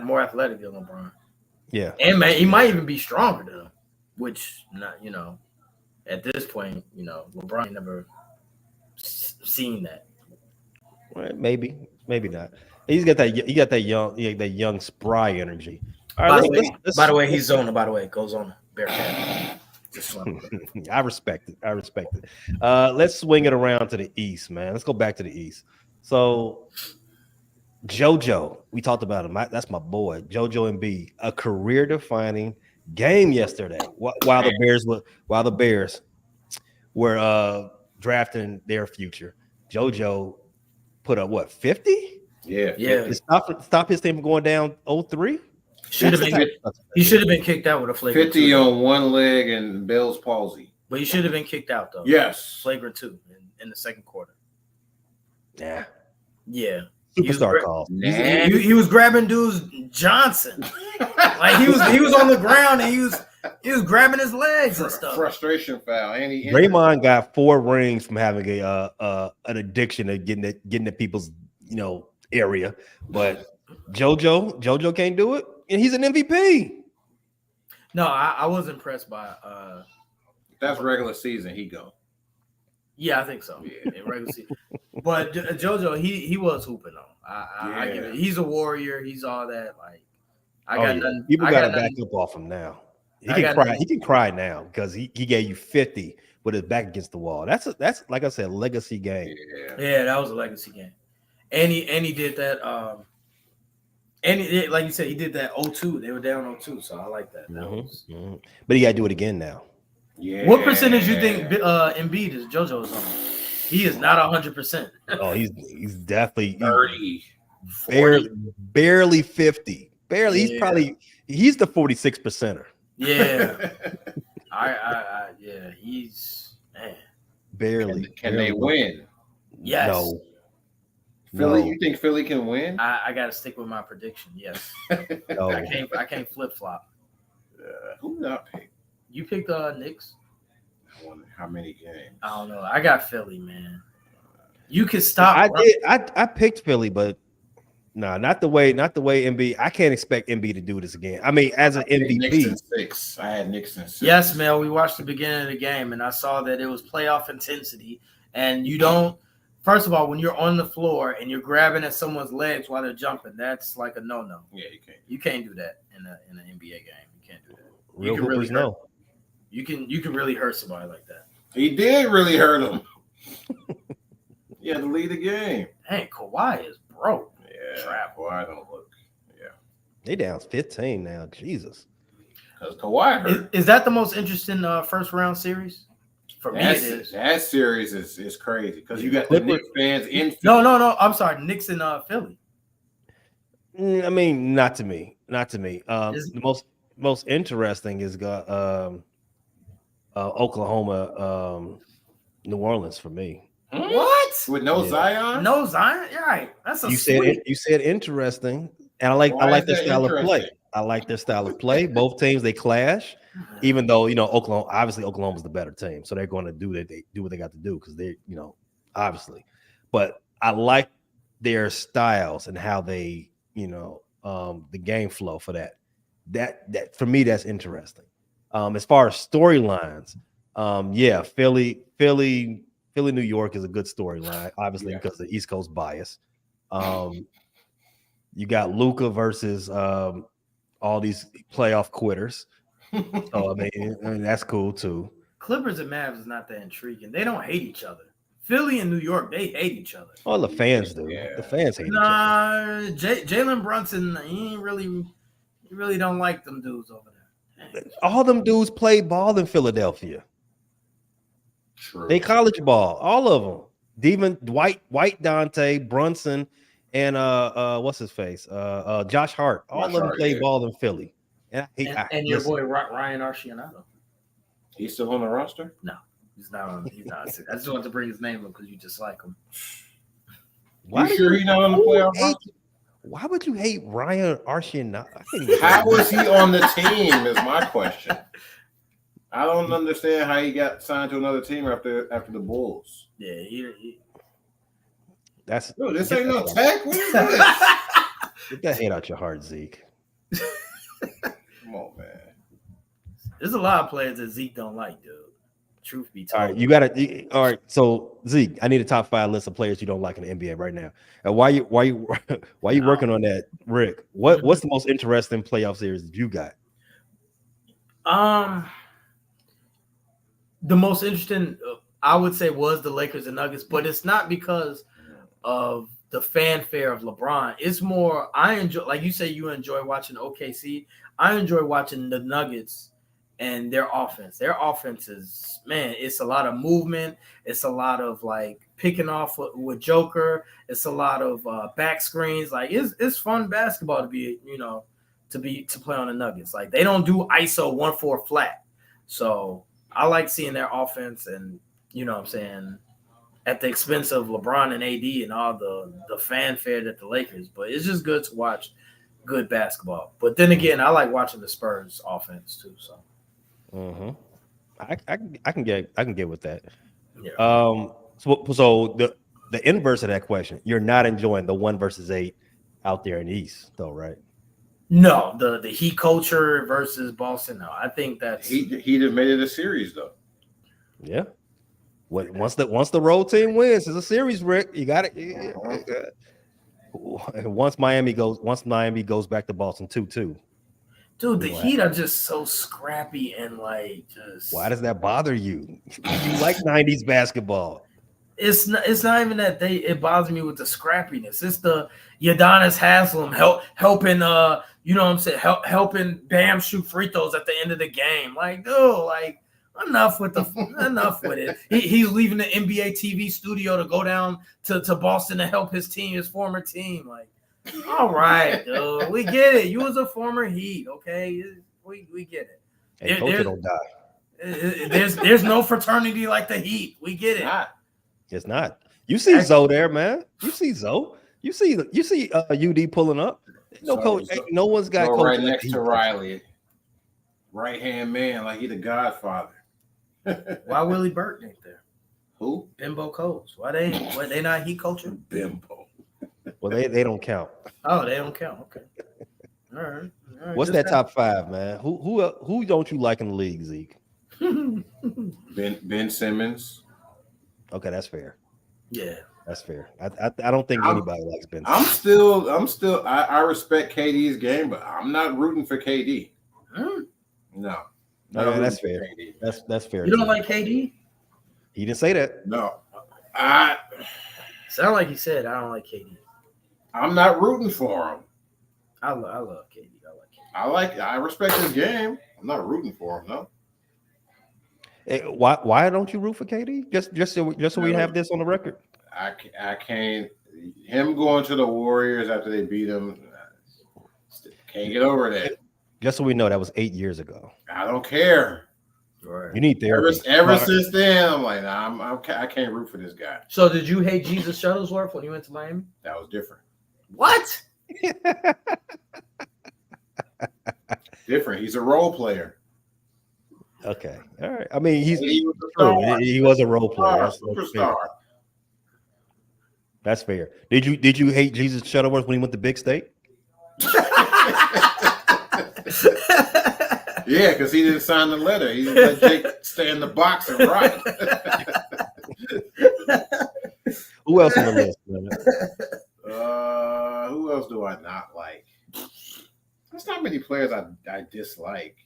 B: more athletic than LeBron.
A: yeah,
B: And man, he might even be stronger than him. Which at this point, LeBron never seen that.
A: well, maybe not. He got that young spry energy. All right,
B: By the way, he's Zona. By the way, goes on Bearcat. Just
A: I respect it. Let's swing it around to the East, man. Let's go back to the East. So JoJo, we talked about him. That's my boy, JoJo Embiid, a career-defining game yesterday while the Bears were drafting their future. JoJo put up what 50?
C: Yeah.
B: Yeah.
A: Stop his team from going down 0-3.
B: Should have been. He should have been kicked out with a flagrant
C: 50
B: two.
C: on one leg and Bell's palsy.
B: But he should have been kicked out though.
C: Yes.
B: Flagrant 2 in the second quarter.
A: Yeah.
B: Yeah.
A: Superstar calls.
B: He was grabbing dudes Johnson. Like he was on the ground and he was grabbing his legs and stuff.
C: Frustration foul. And he
A: Draymond got 4 rings from having an addiction to getting at people's area, but JoJo can't do it, and he's an MVP.
B: No, I was impressed by
C: that's regular season. He go.
B: Yeah, I think so. Yeah, in regular season. But JoJo, he was hooping though. I give it. He's a warrior. He's all that. Like I got nothing.
A: People got to back up off him now. He can cry. Nothing. He can cry now because he gave you 50 with his back against the wall. That's like I said, legacy game.
B: Yeah, that was a legacy game. And he did that. Like you said, he did that 0-2. They were down 0-2, so I like that.
A: But he got to do it again now.
B: Yeah. What percentage you think Embiid is JoJo's on? He is not 100%.
A: Oh, he's definitely
C: 30,
A: barely 50. Barely. He's the 46 percenter.
B: Yeah. He's man.
A: Barely.
C: Can they win?
B: Yes.
A: No.
C: Philly,
A: no.
C: You think Philly can win?
B: I got to stick with my prediction. Yes.
A: No.
B: I can't flip flop.
C: Who did I pick?
B: You picked Knicks.
C: I wonder how many games.
B: I don't know. I got Philly, man. You can stop.
A: I did. I picked Philly, but no, not the way Embiid. I can't expect Embiid to do this again. I mean, as an MVP.
C: Knicks in 6. I had Knicks in 6.
B: Yes, Mel. We watched the beginning of the game, and I saw that it was playoff intensity. And you don't. First of all, when you're on the floor and you're grabbing at someone's legs while they're jumping, that's like a no-no.
C: Yeah, you can't.
B: You can't do that in an NBA game. You can't do that.
A: Real hoopers know.
B: You can really hurt somebody like that.
C: He did really hurt him. He had to lead the game.
B: Dang, Kawhi is broke.
C: Yeah,
B: Trap.
C: Kawhi don't look. Yeah,
A: They down 15 now. Jesus.
C: because Kawhi hurt.
B: Is that the most interesting first round series? For me, it is.
C: That series is crazy because you got the Knicks fans in.
B: No. I'm sorry, Knicks and Philly.
A: I mean, not to me. The most interesting is Oklahoma, New Orleans for me.
B: What?
C: With no Zion?
B: No Zion? You're right. That's a
A: You said interesting, and I like their style of play. I like their style of play. Both teams they clash, even though Oklahoma's the better team, so they're going to do what they got to do because they obviously. But I like their styles and how they the game flow for that. That for me that's interesting. As far as storylines, Philly, New York is a good storyline, obviously because of the East Coast bias. You got Luka versus all these playoff quitters. So I mean that's cool too.
B: Clippers and Mavs is not that intriguing. They don't hate each other. Philly and New York, they hate each other.
A: All the fans do. Yeah. The fans hate each other.
B: Jalen Brunson, he really don't like them dudes over there.
A: All them dudes played ball in Philadelphia.
C: True.
A: They college ball, all of them. Devin White, Dante, Brunson, and what's his face? Josh Hart. All of them played ball in Philly. And
B: your boy Ryan Arcidiacono.
C: He's still on the roster?
B: No, he's not. He's not. I just wanted to bring his name up because you just like him.
C: You sure he's not on the playoff roster?
A: Why would you hate Ryan Arcidiacono?
C: How was he on the team? Is my question. I don't understand how he got signed to another team after the Bulls.
B: Yeah,
A: this
C: ain't no tech. What is this?
A: Get that hate out your heart, Zeke.
C: Come on, man.
B: There's a lot of players that Zeke don't like, dude. Truth be told.
A: All right, you got to. All right, so Zeke, I need a top 5 list of players you don't like in the NBA right now. And why you working on that, Rick? What's the most interesting playoff series you got?
B: The most interesting, I would say, was the Lakers and Nuggets, but it's not because of the fanfare of LeBron. It's more, I enjoy, like you say, you enjoy watching OKC. I enjoy watching the Nuggets and their offense. Their offense is, man, it's a lot of movement. It's a lot of like picking off with Joker. It's a lot of back screens. Like it's fun basketball to be, to play on the Nuggets. Like they don't do ISO 1-4 flat. So I like seeing their offense and, what I'm saying, at the expense of LeBron and AD and all the fanfare that the Lakers. But it's just good to watch good basketball. But then again, I like watching the Spurs offense too. So
A: I can get with that.
B: yeah.
A: So the inverse of that question, you're not enjoying the 1 versus 8 out there in the East, though, right?
B: No, the Heat culture versus Boston. No, I think that's
C: He'd have made it a series though.
A: Yeah. Once the road team wins, it's a series, Rick. You got it. Once Miami goes back to Boston 2-2.
B: dude. The Heat are just so scrappy and like just.
A: Why does that bother you? You like 90s basketball.
B: It's not even that it bothers me with the scrappiness. It's the Udonis Haslem helping helping Bam shoot free throws at the end of the game. Like, dude, like enough with it. He's leaving the NBA TV studio to go down to Boston to help his former team. Like, all right, dude, we get it. You was a former Heat, okay? We get it.
A: And culture don't die.
B: There's no fraternity like the Heat. We get it.
A: It's not. You see Zoe there, man. You see Zoe. You see UD pulling up. No coach. No one's got coach
C: right next to Riley, right hand man, like he the Godfather.
B: Why Willie Burton ain't there?
C: Who?
B: Bimbo Coles. Why they not Heat culture?
C: Bimbo.
A: Well, they don't count.
B: Oh, they don't count. Okay. All right.
A: What's that top 5, man? Who don't you like in the league, Zeke?
C: Ben Simmons.
A: Okay, that's fair.
B: Yeah,
A: that's fair. I don't think anybody likes Ben
C: Simmons. I respect KD's game, but I'm not rooting for KD. No.
A: That's fair. That's fair.
B: You don't like KD?
A: He didn't say that.
C: No.
B: Sound like he said I don't like KD.
C: I'm not rooting for him.
B: I love KD. I like KD.
C: I respect his game. I'm not rooting for him, no.
A: Hey, why don't you root for KD? Just so we have this on the record.
C: I can't. Him going to the Warriors after they beat him, can't get over that.
A: Just so we know, that was 8 years ago.
C: I don't care.
B: Right.
A: You need therapy.
C: Ever since then, I'm like, I can't root for this guy.
B: So did you hate Jesus Shuttlesworth when you went to Miami?
C: That was different.
B: What?
C: Different. He's a role player.
A: Okay. All right. I mean, he
C: was
A: a role player.
C: Superstar.
A: That's fair. Did you hate Jesus Shuttlesworth when he went to Big State?
C: Yeah, because he didn't sign the letter. He let Jake stay in the box and write.
A: Who else on the list, man?
C: Who else do I not like? There's not many players I dislike.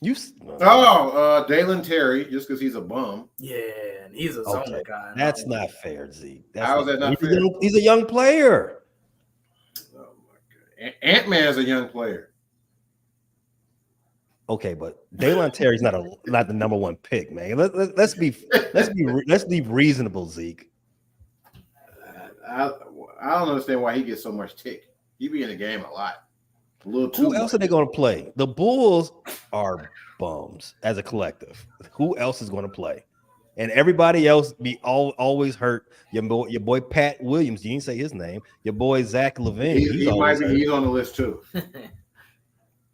C: Dalen Terry, just because he's a bum.
B: Yeah, and he's a zone guy.
A: That's not fair, Zeke.
C: How is that not fair?
A: He's a young player.
C: Oh my God, Ant-Man's a young player.
A: Okay, but Dalen Terry's not the number 1 pick, man. Let's be reasonable, Zeke.
C: I don't understand why he gets so much tick. He be in the game a lot.
A: Who else are they going to play? The Bulls are bums as a collective. Who else is going to play? And everybody else be always hurt. Your boy Pat Williams, you didn't say his name. Your boy Zach LaVine.
C: He's on the list too.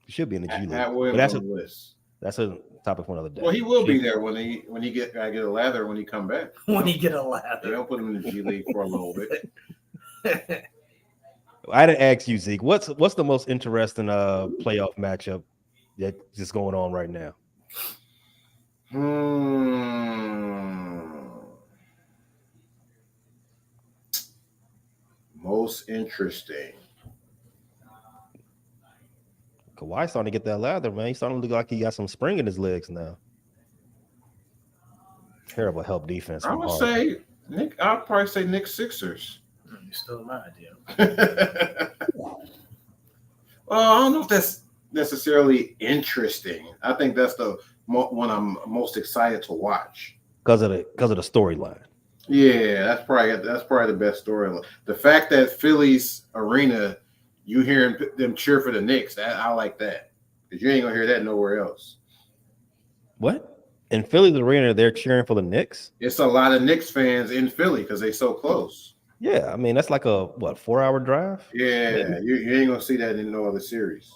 A: He should be in the G League.
C: Pat Williams on the list.
A: That's a topic for another day.
C: Well, he will be there when he get a lather when he come back.
B: When he get a lather,
C: they'll put him in the G League for a little bit.
A: I didn't ask you, Zeke. What's the most interesting playoff matchup that's going on right now?
C: Most interesting.
A: Kawhi's starting to get that lather, man. He's starting to look like he got some spring in his legs now. Terrible help defense.
C: I would say Nick. I'll probably say Nick Sixers.
B: You stole my idea.
C: Well, I don't know if that's necessarily interesting. I think that's the one I'm most excited to watch.
A: because of the storyline.
C: Yeah, that's probably the best storyline. The fact that Philly's arena, you hearing them cheer for the Knicks, I like that, because you ain't gonna hear that nowhere else.
A: What? In Philly's arena, they're cheering for the Knicks?
C: It's a lot of Knicks fans in Philly because they so close.
A: Yeah, I mean, that's like a 4-hour drive?
C: Yeah, you ain't gonna see that in no other series.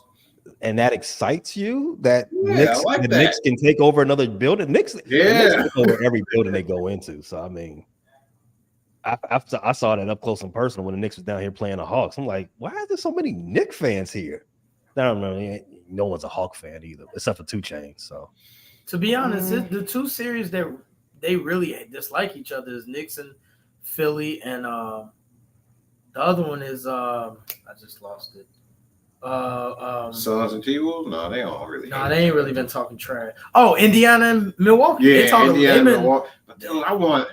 A: And that excites you that
C: Yeah, I like
A: the
C: that.
A: Knicks can take over another building. The Knicks take over every building they go into. So I mean, I saw that up close and personal when the Knicks was down here playing the Hawks. I'm like, why are there so many Knicks fans here? I don't know. No one's a Hawk fan either, except for 2 Chainz. So
B: To be honest, the two series that they really dislike each other is Knicks and Philly, and the other one is I just lost it.
C: Suns and T-Wolves? No, they don't really.
B: No, they ain't really been talking trash. Oh, Indiana and Milwaukee.
C: Yeah,
B: they talking
C: Indiana,
B: Damon,
C: Milwaukee. Dude, I want.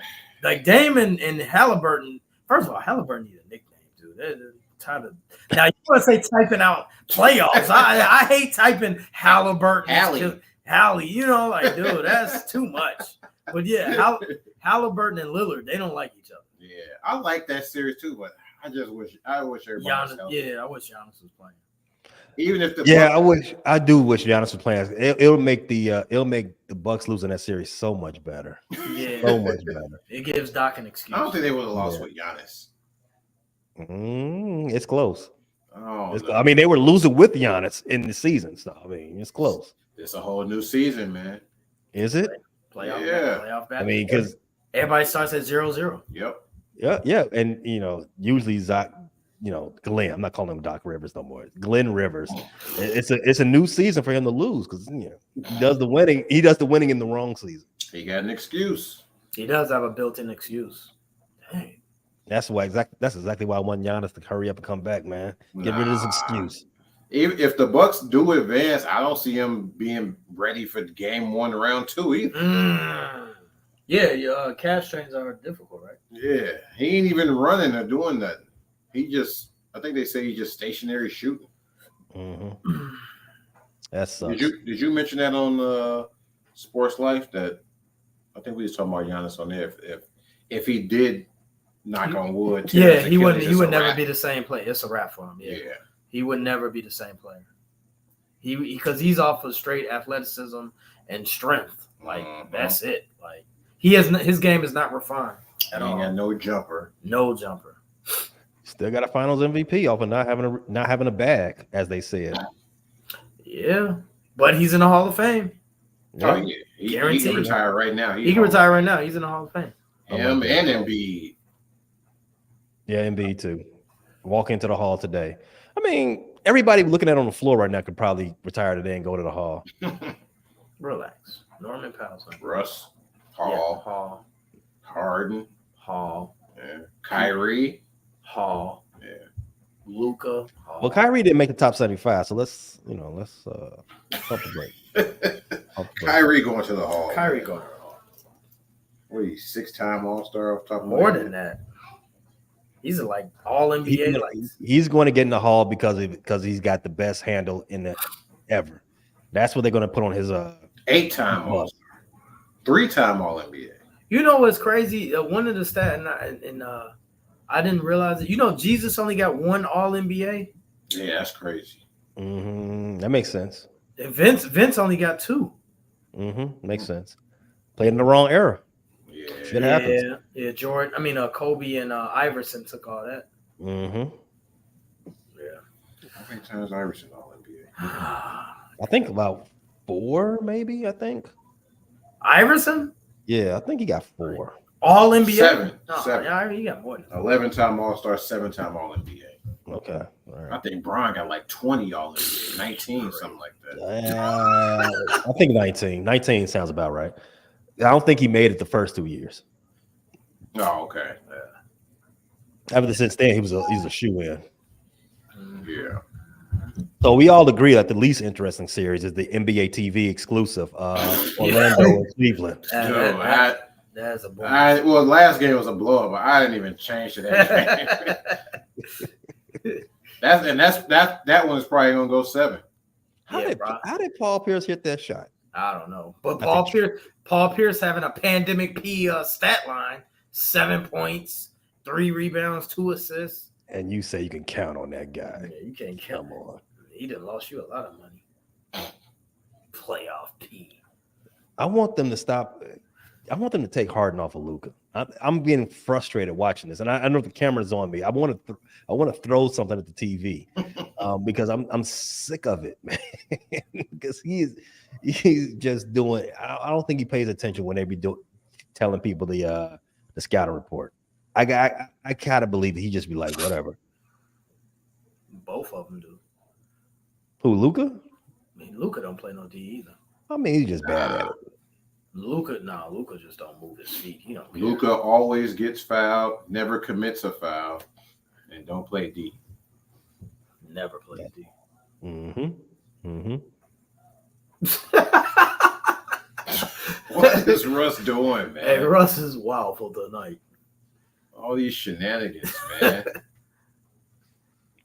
B: like Damon and Halliburton. First of all, Halliburton need a nickname, dude. They're tired of. Now you want to say typing out playoffs? I hate typing Halliburton. Hallie, you know, like, dude, that's too much. But yeah, Halliburton and Lillard, they don't like each other.
C: Yeah, I like that series too, but I wish everybody was
B: Giannis,
C: healthy.
B: yeah, I wish Giannis was playing.
C: Even if the
A: I do wish Giannis was playing. It'll make the Bucks losing that series so much better.
B: Yeah,
A: So much better.
B: it gives Doc an excuse.
C: I don't think they would have lost with Giannis.
A: It's close.
C: Oh,
A: I mean, they were losing with Giannis in the season, so I mean, it's close.
C: it's a whole new season, man.
A: Is it?
B: Playoff,
C: Yeah.
B: playoff battle.
A: I mean, because
B: everybody starts at 0-0.
C: Yep.
A: yeah, and usually Zach, Glenn. I'm not calling him Doc Rivers no more. Glenn Rivers. It's a new season for him to lose because he does the winning. He does the winning in the wrong season.
C: He got an excuse.
B: He does have a built-in excuse. Dang.
A: That's exactly why I want Giannis to hurry up and come back, man. Get rid of this excuse.
C: If the Bucks do advance, I don't see him being ready for game 1, round 2 either.
B: Yeah, cash trains are difficult, right?
C: Yeah, he ain't even running or doing nothing. I think they say he's just stationary shooting.
A: Mm-hmm. That sucks.
C: Did you mention that on Sports Life? That I think we was talking about Giannis on there. If he did knock on wood,
B: Yeah, he would never be the same player. It's a wrap for him. Yeah.
C: Yeah.
B: He would never be the same player. Because he's off of straight athleticism and strength. Like that's it. Like his game is not refined at all.
C: He ain't got no jumper.
B: No jumper.
A: Still got a Finals MVP off of not having a bag, as they said.
B: Yeah, but he's in the Hall of Fame.
C: Oh, yeah. He
B: Guaranteed.
C: can retire right now.
B: He can retire right now. He's in the Hall of Fame.
C: Him and Embiid.
A: Yeah, Embiid too. Walk into the Hall today. I mean, everybody looking at on the floor right now could probably retire today and go to the Hall.
B: Relax. Norman Powell.
C: Russ,
B: Yeah,
C: Hall,
B: Hall.
C: Harden,
B: Hall.
C: yeah. Kyrie.
B: Hall.
C: Yeah.
B: Luka.
A: Well, Kyrie didn't make the top 75, so let's pump the break.
C: Kyrie going to the Hall.
B: Kyrie going to the Hall.
C: What are you, 6-time All-Star off top of
B: More
C: my
B: than that. He's a all NBA.
A: He's going to get in the Hall because he's got the best handle in the ever. That's what they're going to put on his
C: 8-time All-Star. 3-time All-NBA.
B: You know what's crazy? One of the stats, and I didn't realize it. Jesus only got 1 All NBA.
C: Yeah, that's crazy.
A: That makes sense.
B: And Vince only got 2.
A: Makes sense. Played in the wrong era.
C: Yeah.
A: Shit happens.
B: Yeah. Jordan. I mean, Kobe and Iverson took all that.
A: Yeah.
C: How many times Iverson All-NBA?
A: I think about 4, maybe. I think.
B: Iverson?
A: Yeah, I think he got 4.
B: All NBA?
C: 7.
B: No,
C: 7.
B: Yeah, he got more than
C: 11-time All-Star, 7-time All-NBA.
A: Okay. All right.
C: I think Bron got like 20 All-NBA, 19, something like that.
A: I think 19. 19 sounds about right. I don't think he made it the first 2 years.
C: Oh, okay.
A: Ever since then, he's a shoe-in.
C: Yeah.
A: So we all agree that the least interesting series is the NBA TV exclusive Orlando and Cleveland.
B: That's a boy.
C: Well, last game was a blowout, but I didn't even change to that game. That one is probably gonna go 7.
A: How did Paul Pierce hit that shot?
B: I don't know, but
A: I think
B: Paul Pierce having a pandemic P stat line: 7 points, 3 rebounds, 2 assists.
A: And you say you can count on that guy.
B: Yeah, you can't count.
A: Come on.
B: He done lost you a lot of money. Playoff P.
A: I want them to stop. I want them to take Harden off of Luka. I'm getting frustrated watching this, and I know the camera's on me. I want to throw something at the TV because I'm sick of it, man. Because he's just doing. I don't think he pays attention when they be telling people the scouting report. I gotta believe he just be like whatever.
B: Both of them do.
A: Who, Luka?
B: I mean, Luka don't play no D either.
A: I mean, he's just bad at it.
B: Luka just don't move his feet. He don't.
C: Luka always gets fouled, never commits a foul, and don't play D.
B: Never plays D.
C: What is Russ doing, man?
B: Hey, Russ is wild for the night.
C: All these shenanigans, man.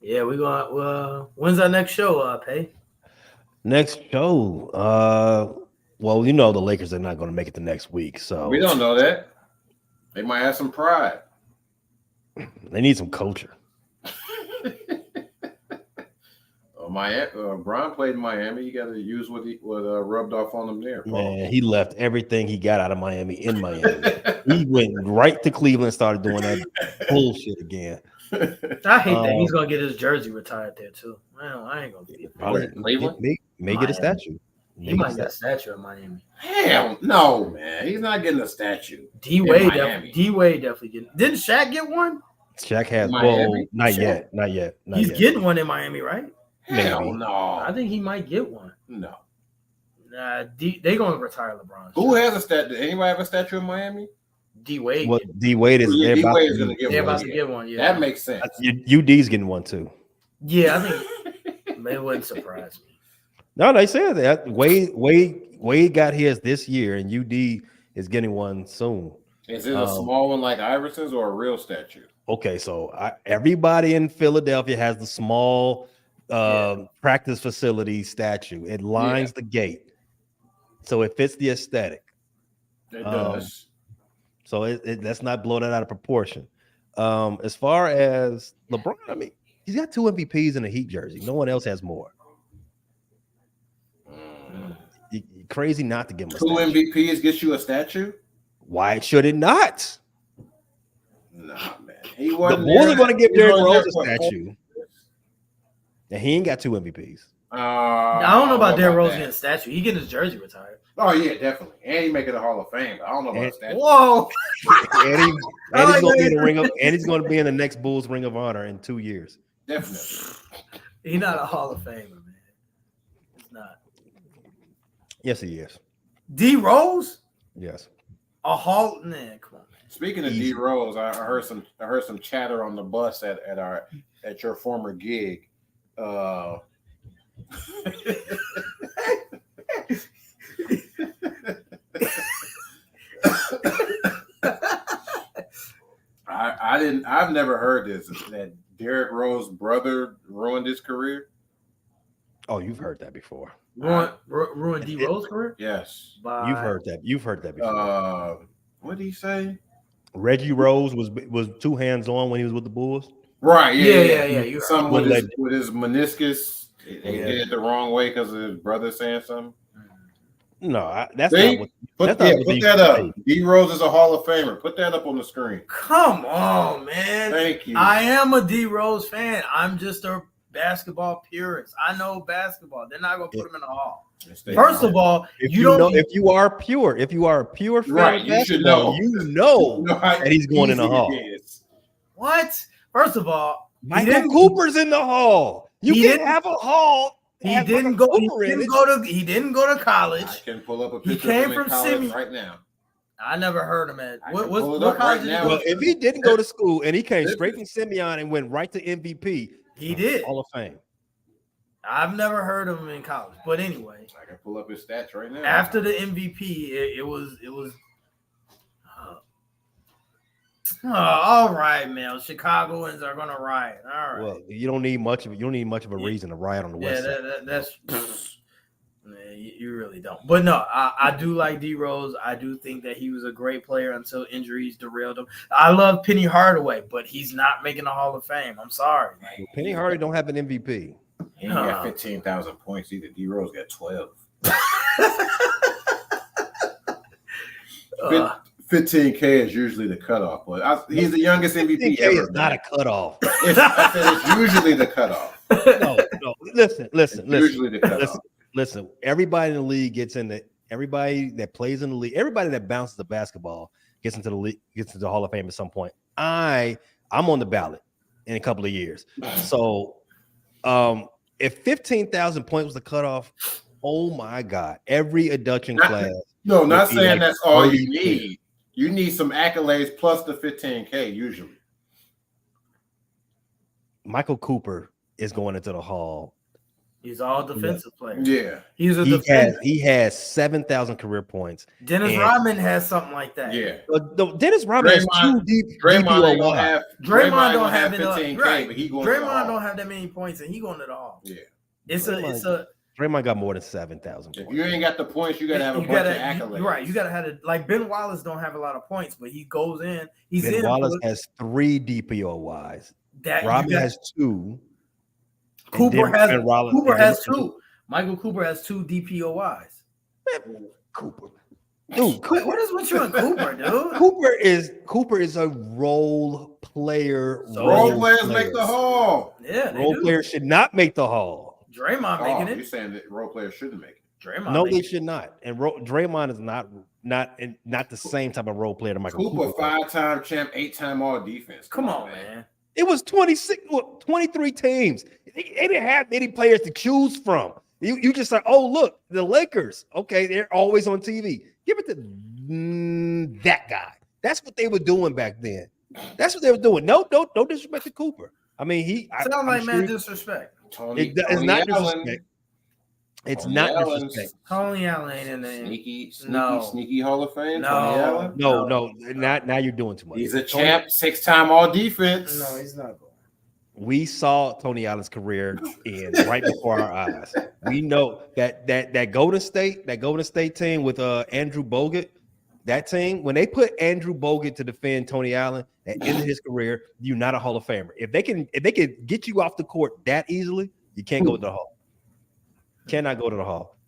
B: Yeah, we going. When's our next show, Pay?
A: Next show. Well, you know the Lakers are not going to make it the next week, so
C: We don't know that. They might have some pride.
A: they need some culture.
C: Brian played in Miami. You got to use what rubbed off on him there, Paul.
A: Man, he left everything he got out of Miami in Miami. He went right to Cleveland and started doing that bullshit again.
B: I hate that he's gonna get his jersey retired there too. Well, I ain't gonna be.
A: Probably
C: Cleveland?
A: may get a statue.
B: He might get a statue in Miami.
C: Hell no, man. He's not getting a statue.
B: D Wade
C: Miami.
B: definitely getting. Didn't Shaq get one?
A: Shaq has
C: Miami?
A: not
C: Shaq.
A: yet.
B: He's getting one in Miami, right?
C: Hell
A: Maybe.
C: no.
B: I think he might get one.
C: No.
B: Nah, they gonna retire LeBron.
C: Who has a statue? Did anybody have a statue in Miami?
B: D Wade?
A: Well, D Wade is
C: Yeah,
A: they're about
C: D-Wade's
A: to-
C: gonna get
B: They're
C: one.
B: about to get one. Yeah,
C: That makes sense.
A: UD's getting one too.
B: Yeah, I think it wouldn't surprise me.
A: No, they said that Wade got his this year, and UD is getting one soon.
C: Is it a small one like Iverson's or a real statue?
A: Okay, so everybody in Philadelphia has the small practice facility statue. It lines the gate, so it fits the aesthetic.
C: It does.
A: So let's not blow that out of proportion. As far as LeBron, I mean, he's got 2 MVPs in a Heat jersey. No one else has more. You're crazy not to give him a
C: 2
A: statue.
C: MVPs gets you a statue?
A: Why should it not?
C: Nah, man. He
A: The
C: wasn't
A: Bulls
C: there.
A: are going to give
C: He
A: Derrick
C: wasn't
A: Rose
C: there
A: a
C: for 4
A: statue,
C: years.
A: and he ain't got 2 MVPs.
B: I don't know about Derrick Rose
C: that.
B: getting a statue. He getting his jersey retired.
C: Oh yeah, definitely. And he making the Hall of Fame. But I don't know about
A: And-
C: a statue.
B: Whoa!
A: And he's going to be in the ring of, and he's going to be in the next Bulls Ring of Honor in 2 years.
C: Definitely.
B: He's not a Hall of Famer, man. He's not.
A: Yes, he is.
B: D Rose,
A: Yes.
B: a Hall. Nah, come on, man.
C: Speaking of D Rose, I heard some chatter on the bus at your former gig. I've never heard this, that Derrick Rose's brother ruined his career.
A: Oh, you've heard that before.
B: Ruined D Rose career.
C: Yes.
A: You've heard that. You've heard that before.
C: What did he say?
A: Reggie Rose was 2 hands on when he was with the Bulls.
C: Right.
B: Yeah. You
C: Something
A: heard.
C: with his meniscus. He did it the wrong way because of his brother saying something.
A: No, that's
C: See?
A: not what.
C: Put
A: That's not what
C: that
A: they
C: up.
A: say.
C: D Rose is a Hall of Famer. Put that up on the screen.
B: Come on, man.
C: Thank you.
B: I am a D Rose fan. I'm just a basketball purist. I know basketball. They're not gonna put him in the Hall. First of all,
A: If
B: you
A: you know,
B: don't.
A: if you are a pure fan
C: Right,
A: of
C: you should
A: basketball,
C: know.
A: you know
C: how
A: that he's going in the
C: easy
A: Hall.
C: it is.
B: What? First of all,
A: Michael Cooper's in the Hall. You
B: He
A: can
B: didn't-
A: have a Hall.
B: He
A: have
B: didn't
A: Michael
B: go. He
A: Cooper in
B: didn't
A: it.
B: go to. He didn't go to college.
C: I can pull up a
B: He
C: picture
B: came
C: of him in
B: from
C: college
B: Simi-
C: right now.
B: I never heard him at.
C: I
B: What
C: can pull it
B: what
C: up
B: college
C: right
B: did he
C: now.
B: go
A: Well,
B: to?
A: if he didn't go to school and he came straight from Simeon and went right to MVP,
B: He did.
A: Hall of Fame.
B: I've never heard of him in college. But anyway,
C: I can pull up his stats right now.
B: after the MVP, it was Oh, all right, man. Chicagoans are gonna riot. All right.
A: Well, you don't need much of a reason to riot on the
B: Yeah,
A: West Side.
B: that's man, you really don't. But no, I do like D Rose. I do think that he was a great player until injuries derailed him. I love Penny Hardaway, but he's not making the Hall of Fame. I'm sorry. Like,
A: Penny Hardaway don't have an MVP.
C: He ain't got 15,000 points either. D Rose got 12. 15K is usually the cutoff, but he's the youngest MVP
A: 15K
C: ever.
A: is not a cutoff.
C: I said it's usually the cutoff.
A: No. Listen.
C: Usually the cutoff.
A: Listen. Everybody in the league gets in the. Everybody that plays in the league, everybody that bounces the basketball gets into the league, gets into the Hall of Fame at some point. I'm on the ballot in a couple of years. So, if 15,000 points was the cutoff, oh my God, every adduction class.
C: No, not
A: would be
C: saying
A: like
C: that's all
A: 30
C: you need. You need some accolades plus the 15K usually.
A: Michael Cooper is going into the Hall.
B: he's all defensive player.
C: Yeah.
B: He's a defender.
A: He has 7,000 career points.
B: Dennis
A: and-
B: Rodman has something like that.
C: Yeah.
A: No, Dennis Rodman has
C: Draymond-
A: 2
C: Draymond ain't gonna
A: DPOY.
C: have
B: Draymond don't have
C: 15K,
B: right.
C: but he going to the
B: Draymond
C: Hall.
B: don't have that many points, and he going to the Hall.
C: Yeah.
B: It's a
A: Draymond got more than 7,000
C: If
A: points.
C: you ain't got the points, you gotta have a bunch of accolades.
B: Right, you gotta have it. Like Ben Wallace don't have a lot of points, but he goes in. He's
A: Ben
B: in.
A: Wallace has 3 DPOYs.
B: that.
A: Rodman has 2. and
B: Cooper
A: then
B: has.
A: Ben Wallace-
B: Cooper
A: and then-
B: has 2. Michael Cooper has 2 DPOYs.
A: Cooper. Dude,
B: What is with you and Cooper, dude?
A: Cooper is a role player.
C: Role players make the Hall.
B: Yeah, they
A: Role
B: do.
A: players should not make the Hall.
B: Draymond
C: Oh,
B: making
C: you're
B: it.
C: saying that role players shouldn't make it.
B: Draymond.
A: No,
B: making
A: they should not. And Draymond is not the same type of role player that Michael
C: Cooper,
A: Cooper.
C: 5-time champ, 8-time all defense.
B: Come on, man.
A: It was 23 teams. They didn't have many players to choose from. You just like, oh, look, the Lakers. Okay, they're always on TV. Give it to that guy. That's what they were doing back then. That's what they were doing. No disrespect to Cooper. I mean,
B: Sound
A: I'm
B: like
A: sure
B: man disrespect.
C: Tony,
A: it's
C: Tony
A: not
C: Allen.
A: disrespect. It's
C: Tony
A: not
C: Allen's
A: disrespect.
B: Tony Allen ain't in there.
C: Sneaky Hall of Fame.
B: No.
C: Tony Allen.
A: No. Now you're doing too much.
C: He's a
A: Tony-
C: champ, 6-time all defense.
B: No, he's not going.
A: We saw Tony Allen's career end right before our eyes. We know that Golden State team with Andrew Bogut, that team, when they put Andrew Bogut to defend Tony Allen at the end of his career, you're not a Hall of Famer. If they can get you off the court that easily, you can't go to the Hall. Cannot go to the Hall.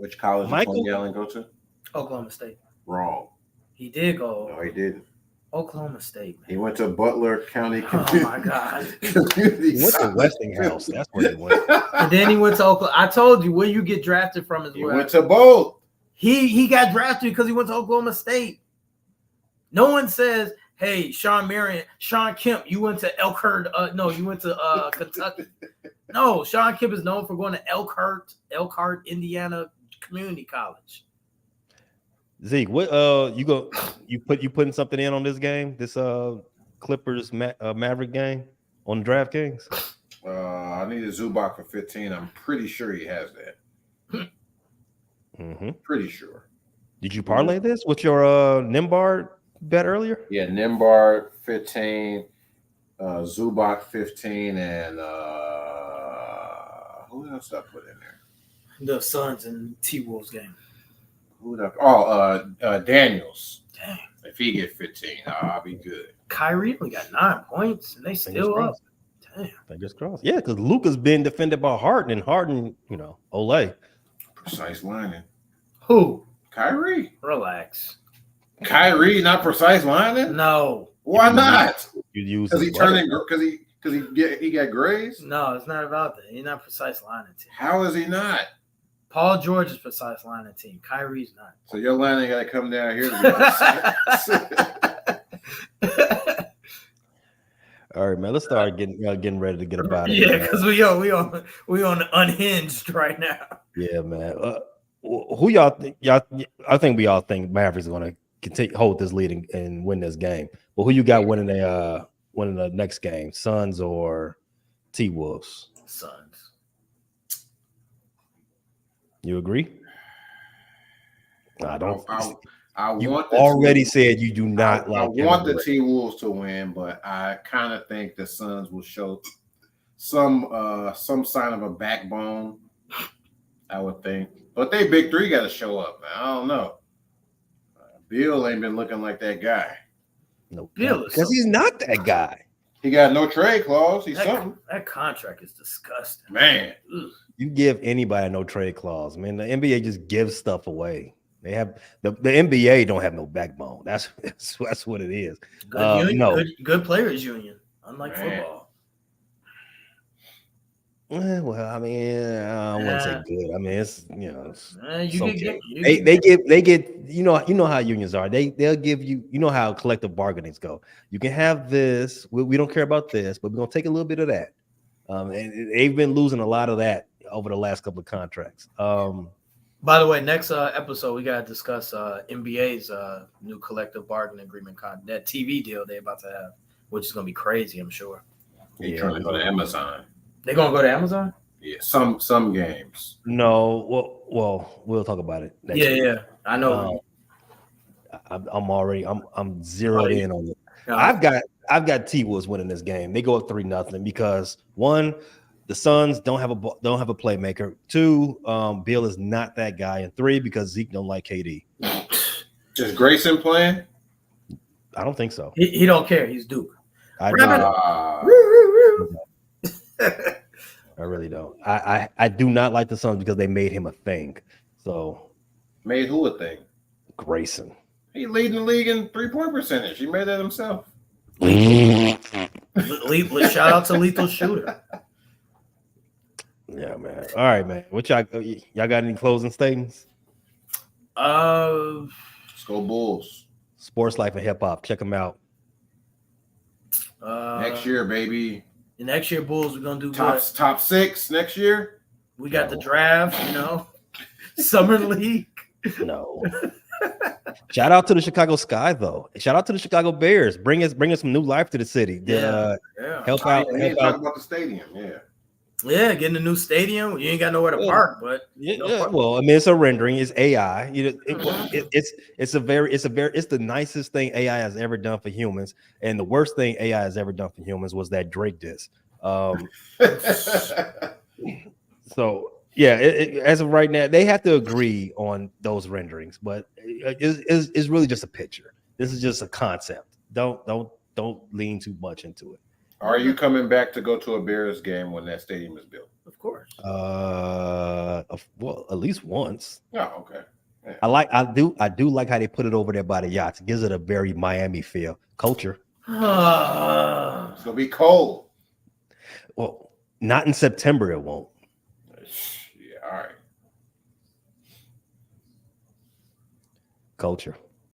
C: Which college did
A: Michael-
C: Tony Allen go to?
B: Oklahoma State.
C: Wrong.
B: He did go.
C: No, he didn't.
B: Oklahoma State, man.
C: He went to Butler County
B: Oh my God.
C: Community.
A: He went to Westinghouse. That's where he went.
B: And then he went to Oklahoma. I told you where you get drafted from is
C: He
B: where
C: went to both.
B: he got drafted because he went to Oklahoma State. No one says, "Hey, Sean Kemp, you went to Elkhart." No, you went to Kentucky. No, Sean Kemp is known for going to Elkhart, Indiana Community College.
A: Zeke, what you putting something in on this game? This Clippers Maverick game on DraftKings?
C: I need a Zubac for 15. I'm pretty sure he has that.
A: Mm-hmm.
C: Pretty sure.
A: Did you parlay this with your Nimbard bet earlier?
C: Yeah, Nimbard 15, Zubac 15, and who else did I put in there?
B: The Suns and T-Wolves game.
C: Who did I? Daniels.
B: Dang.
C: If he get 15, I'll be good.
B: Kyrie only got 9 points, and they still up. Damn.
A: Fingers crossed. Yeah, because Luka's been defended by Harden, and Harden, Olay.
C: Precise lining.
B: Who?
C: Kyrie.
B: Relax.
C: Kyrie, not precise lining?
B: No.
C: Why not?
A: You use
C: Because he
A: his
C: turning
A: brother.
C: because he got grays?
B: No, it's not about that. He's not precise lining team.
C: How is he not?
B: Paul George is precise lining team. Kyrie's not.
C: So your line ain't got to come down here to be
A: All right, man. Let's start getting ready to get about it.
B: Yeah,
A: man.
B: because we on unhinged right now.
A: Yeah, man. Who y'all think? I think we all think Mavericks are going to continue hold this lead and win this game. But who you got winning the next game? Suns or T-Wolves?
B: Suns.
A: You agree? I don't. You
C: want the
A: already
C: T-
A: said you do not
C: I
A: like
C: want
A: Kevin
C: the T Wolves to win, but I kind of think the Suns will show some sign of a backbone. I would think, but they big three got to show up. Man. I don't know. Bill ain't been looking like that guy.
A: No,
B: Bill is
A: because
B: so-
A: he's not that guy.
C: He got no trade clause. He's something.
B: That contract is disgusting.
C: Man,
B: Ugh.
A: You give anybody a no trade clause, man. The NBA just gives stuff away. They have the NBA don't have no backbone. That's what it is.
B: Good union,
A: no.
B: good players union, unlike
C: Man.
B: football.
A: Well, I mean, I wouldn't say good. I mean, it's it's
B: You
A: okay.
B: can
A: They get you know how unions are. They'll give you how collective bargainings go. You can have this. We don't care about this, but we're gonna take a little bit of that. And they've been losing a lot of that over the last couple of contracts.
B: By the way, next episode we gotta discuss NBA's new collective bargaining agreement that TV deal they're about to have, which is gonna be crazy, I'm sure.
C: he trying to go to Amazon.
B: They're gonna go to Amazon?
C: Yeah, some games.
A: No, well, we'll talk about it. Next week.
B: Yeah. I know.
A: I'm zeroed in on it. I've got T Wolves winning this game. They go up 3-0 because one, the Suns don't have a playmaker. Two, Bill is not that guy, and three, because Zeke don't like KD.
C: Is Grayson playing?
A: I don't think so.
B: He don't care. He's Duke.
A: I really don't. I do not like the Suns because they made him a thing. So
C: Made who a thing?
A: Grayson.
C: He leading the league in 3-point percentage. He made that himself.
B: Shout out to Lethal Shooter.
A: Yeah, man. All right, man. What y'all got any closing statements?
C: Let's go Bulls.
A: Sports Life and Hip Hop. Check them out.
C: Next year, baby.
B: The next year, Bulls, we're gonna do good.
C: Top 6 next year.
B: We got the draft, Summer League.
A: No. Shout out to the Chicago Sky, though. Shout out to the Chicago Bears. Bring us some new life to the city.
B: Yeah.
A: Help out.
C: We ain't talking about the stadium.
B: Yeah, getting a new stadium. You ain't got nowhere to park, but
A: Well, I mean, it's a rendering. It's AI. It's the nicest thing AI has ever done for humans, and the worst thing AI has ever done for humans was that Drake diss. So yeah, as of right now, they have to agree on those renderings, but it's really just a picture. This is just a concept. Don't lean too much into it.
C: Are you coming back to go to a Bears game when that stadium is built?
B: of course.
A: Well, at least once.
C: Oh, okay.
A: I do like how they put it over there by the yachts. It gives it a very Miami feel. Culture.
C: It's gonna be cold.
A: Well, not in September. It won't.
C: Yeah, all right.
A: Culture.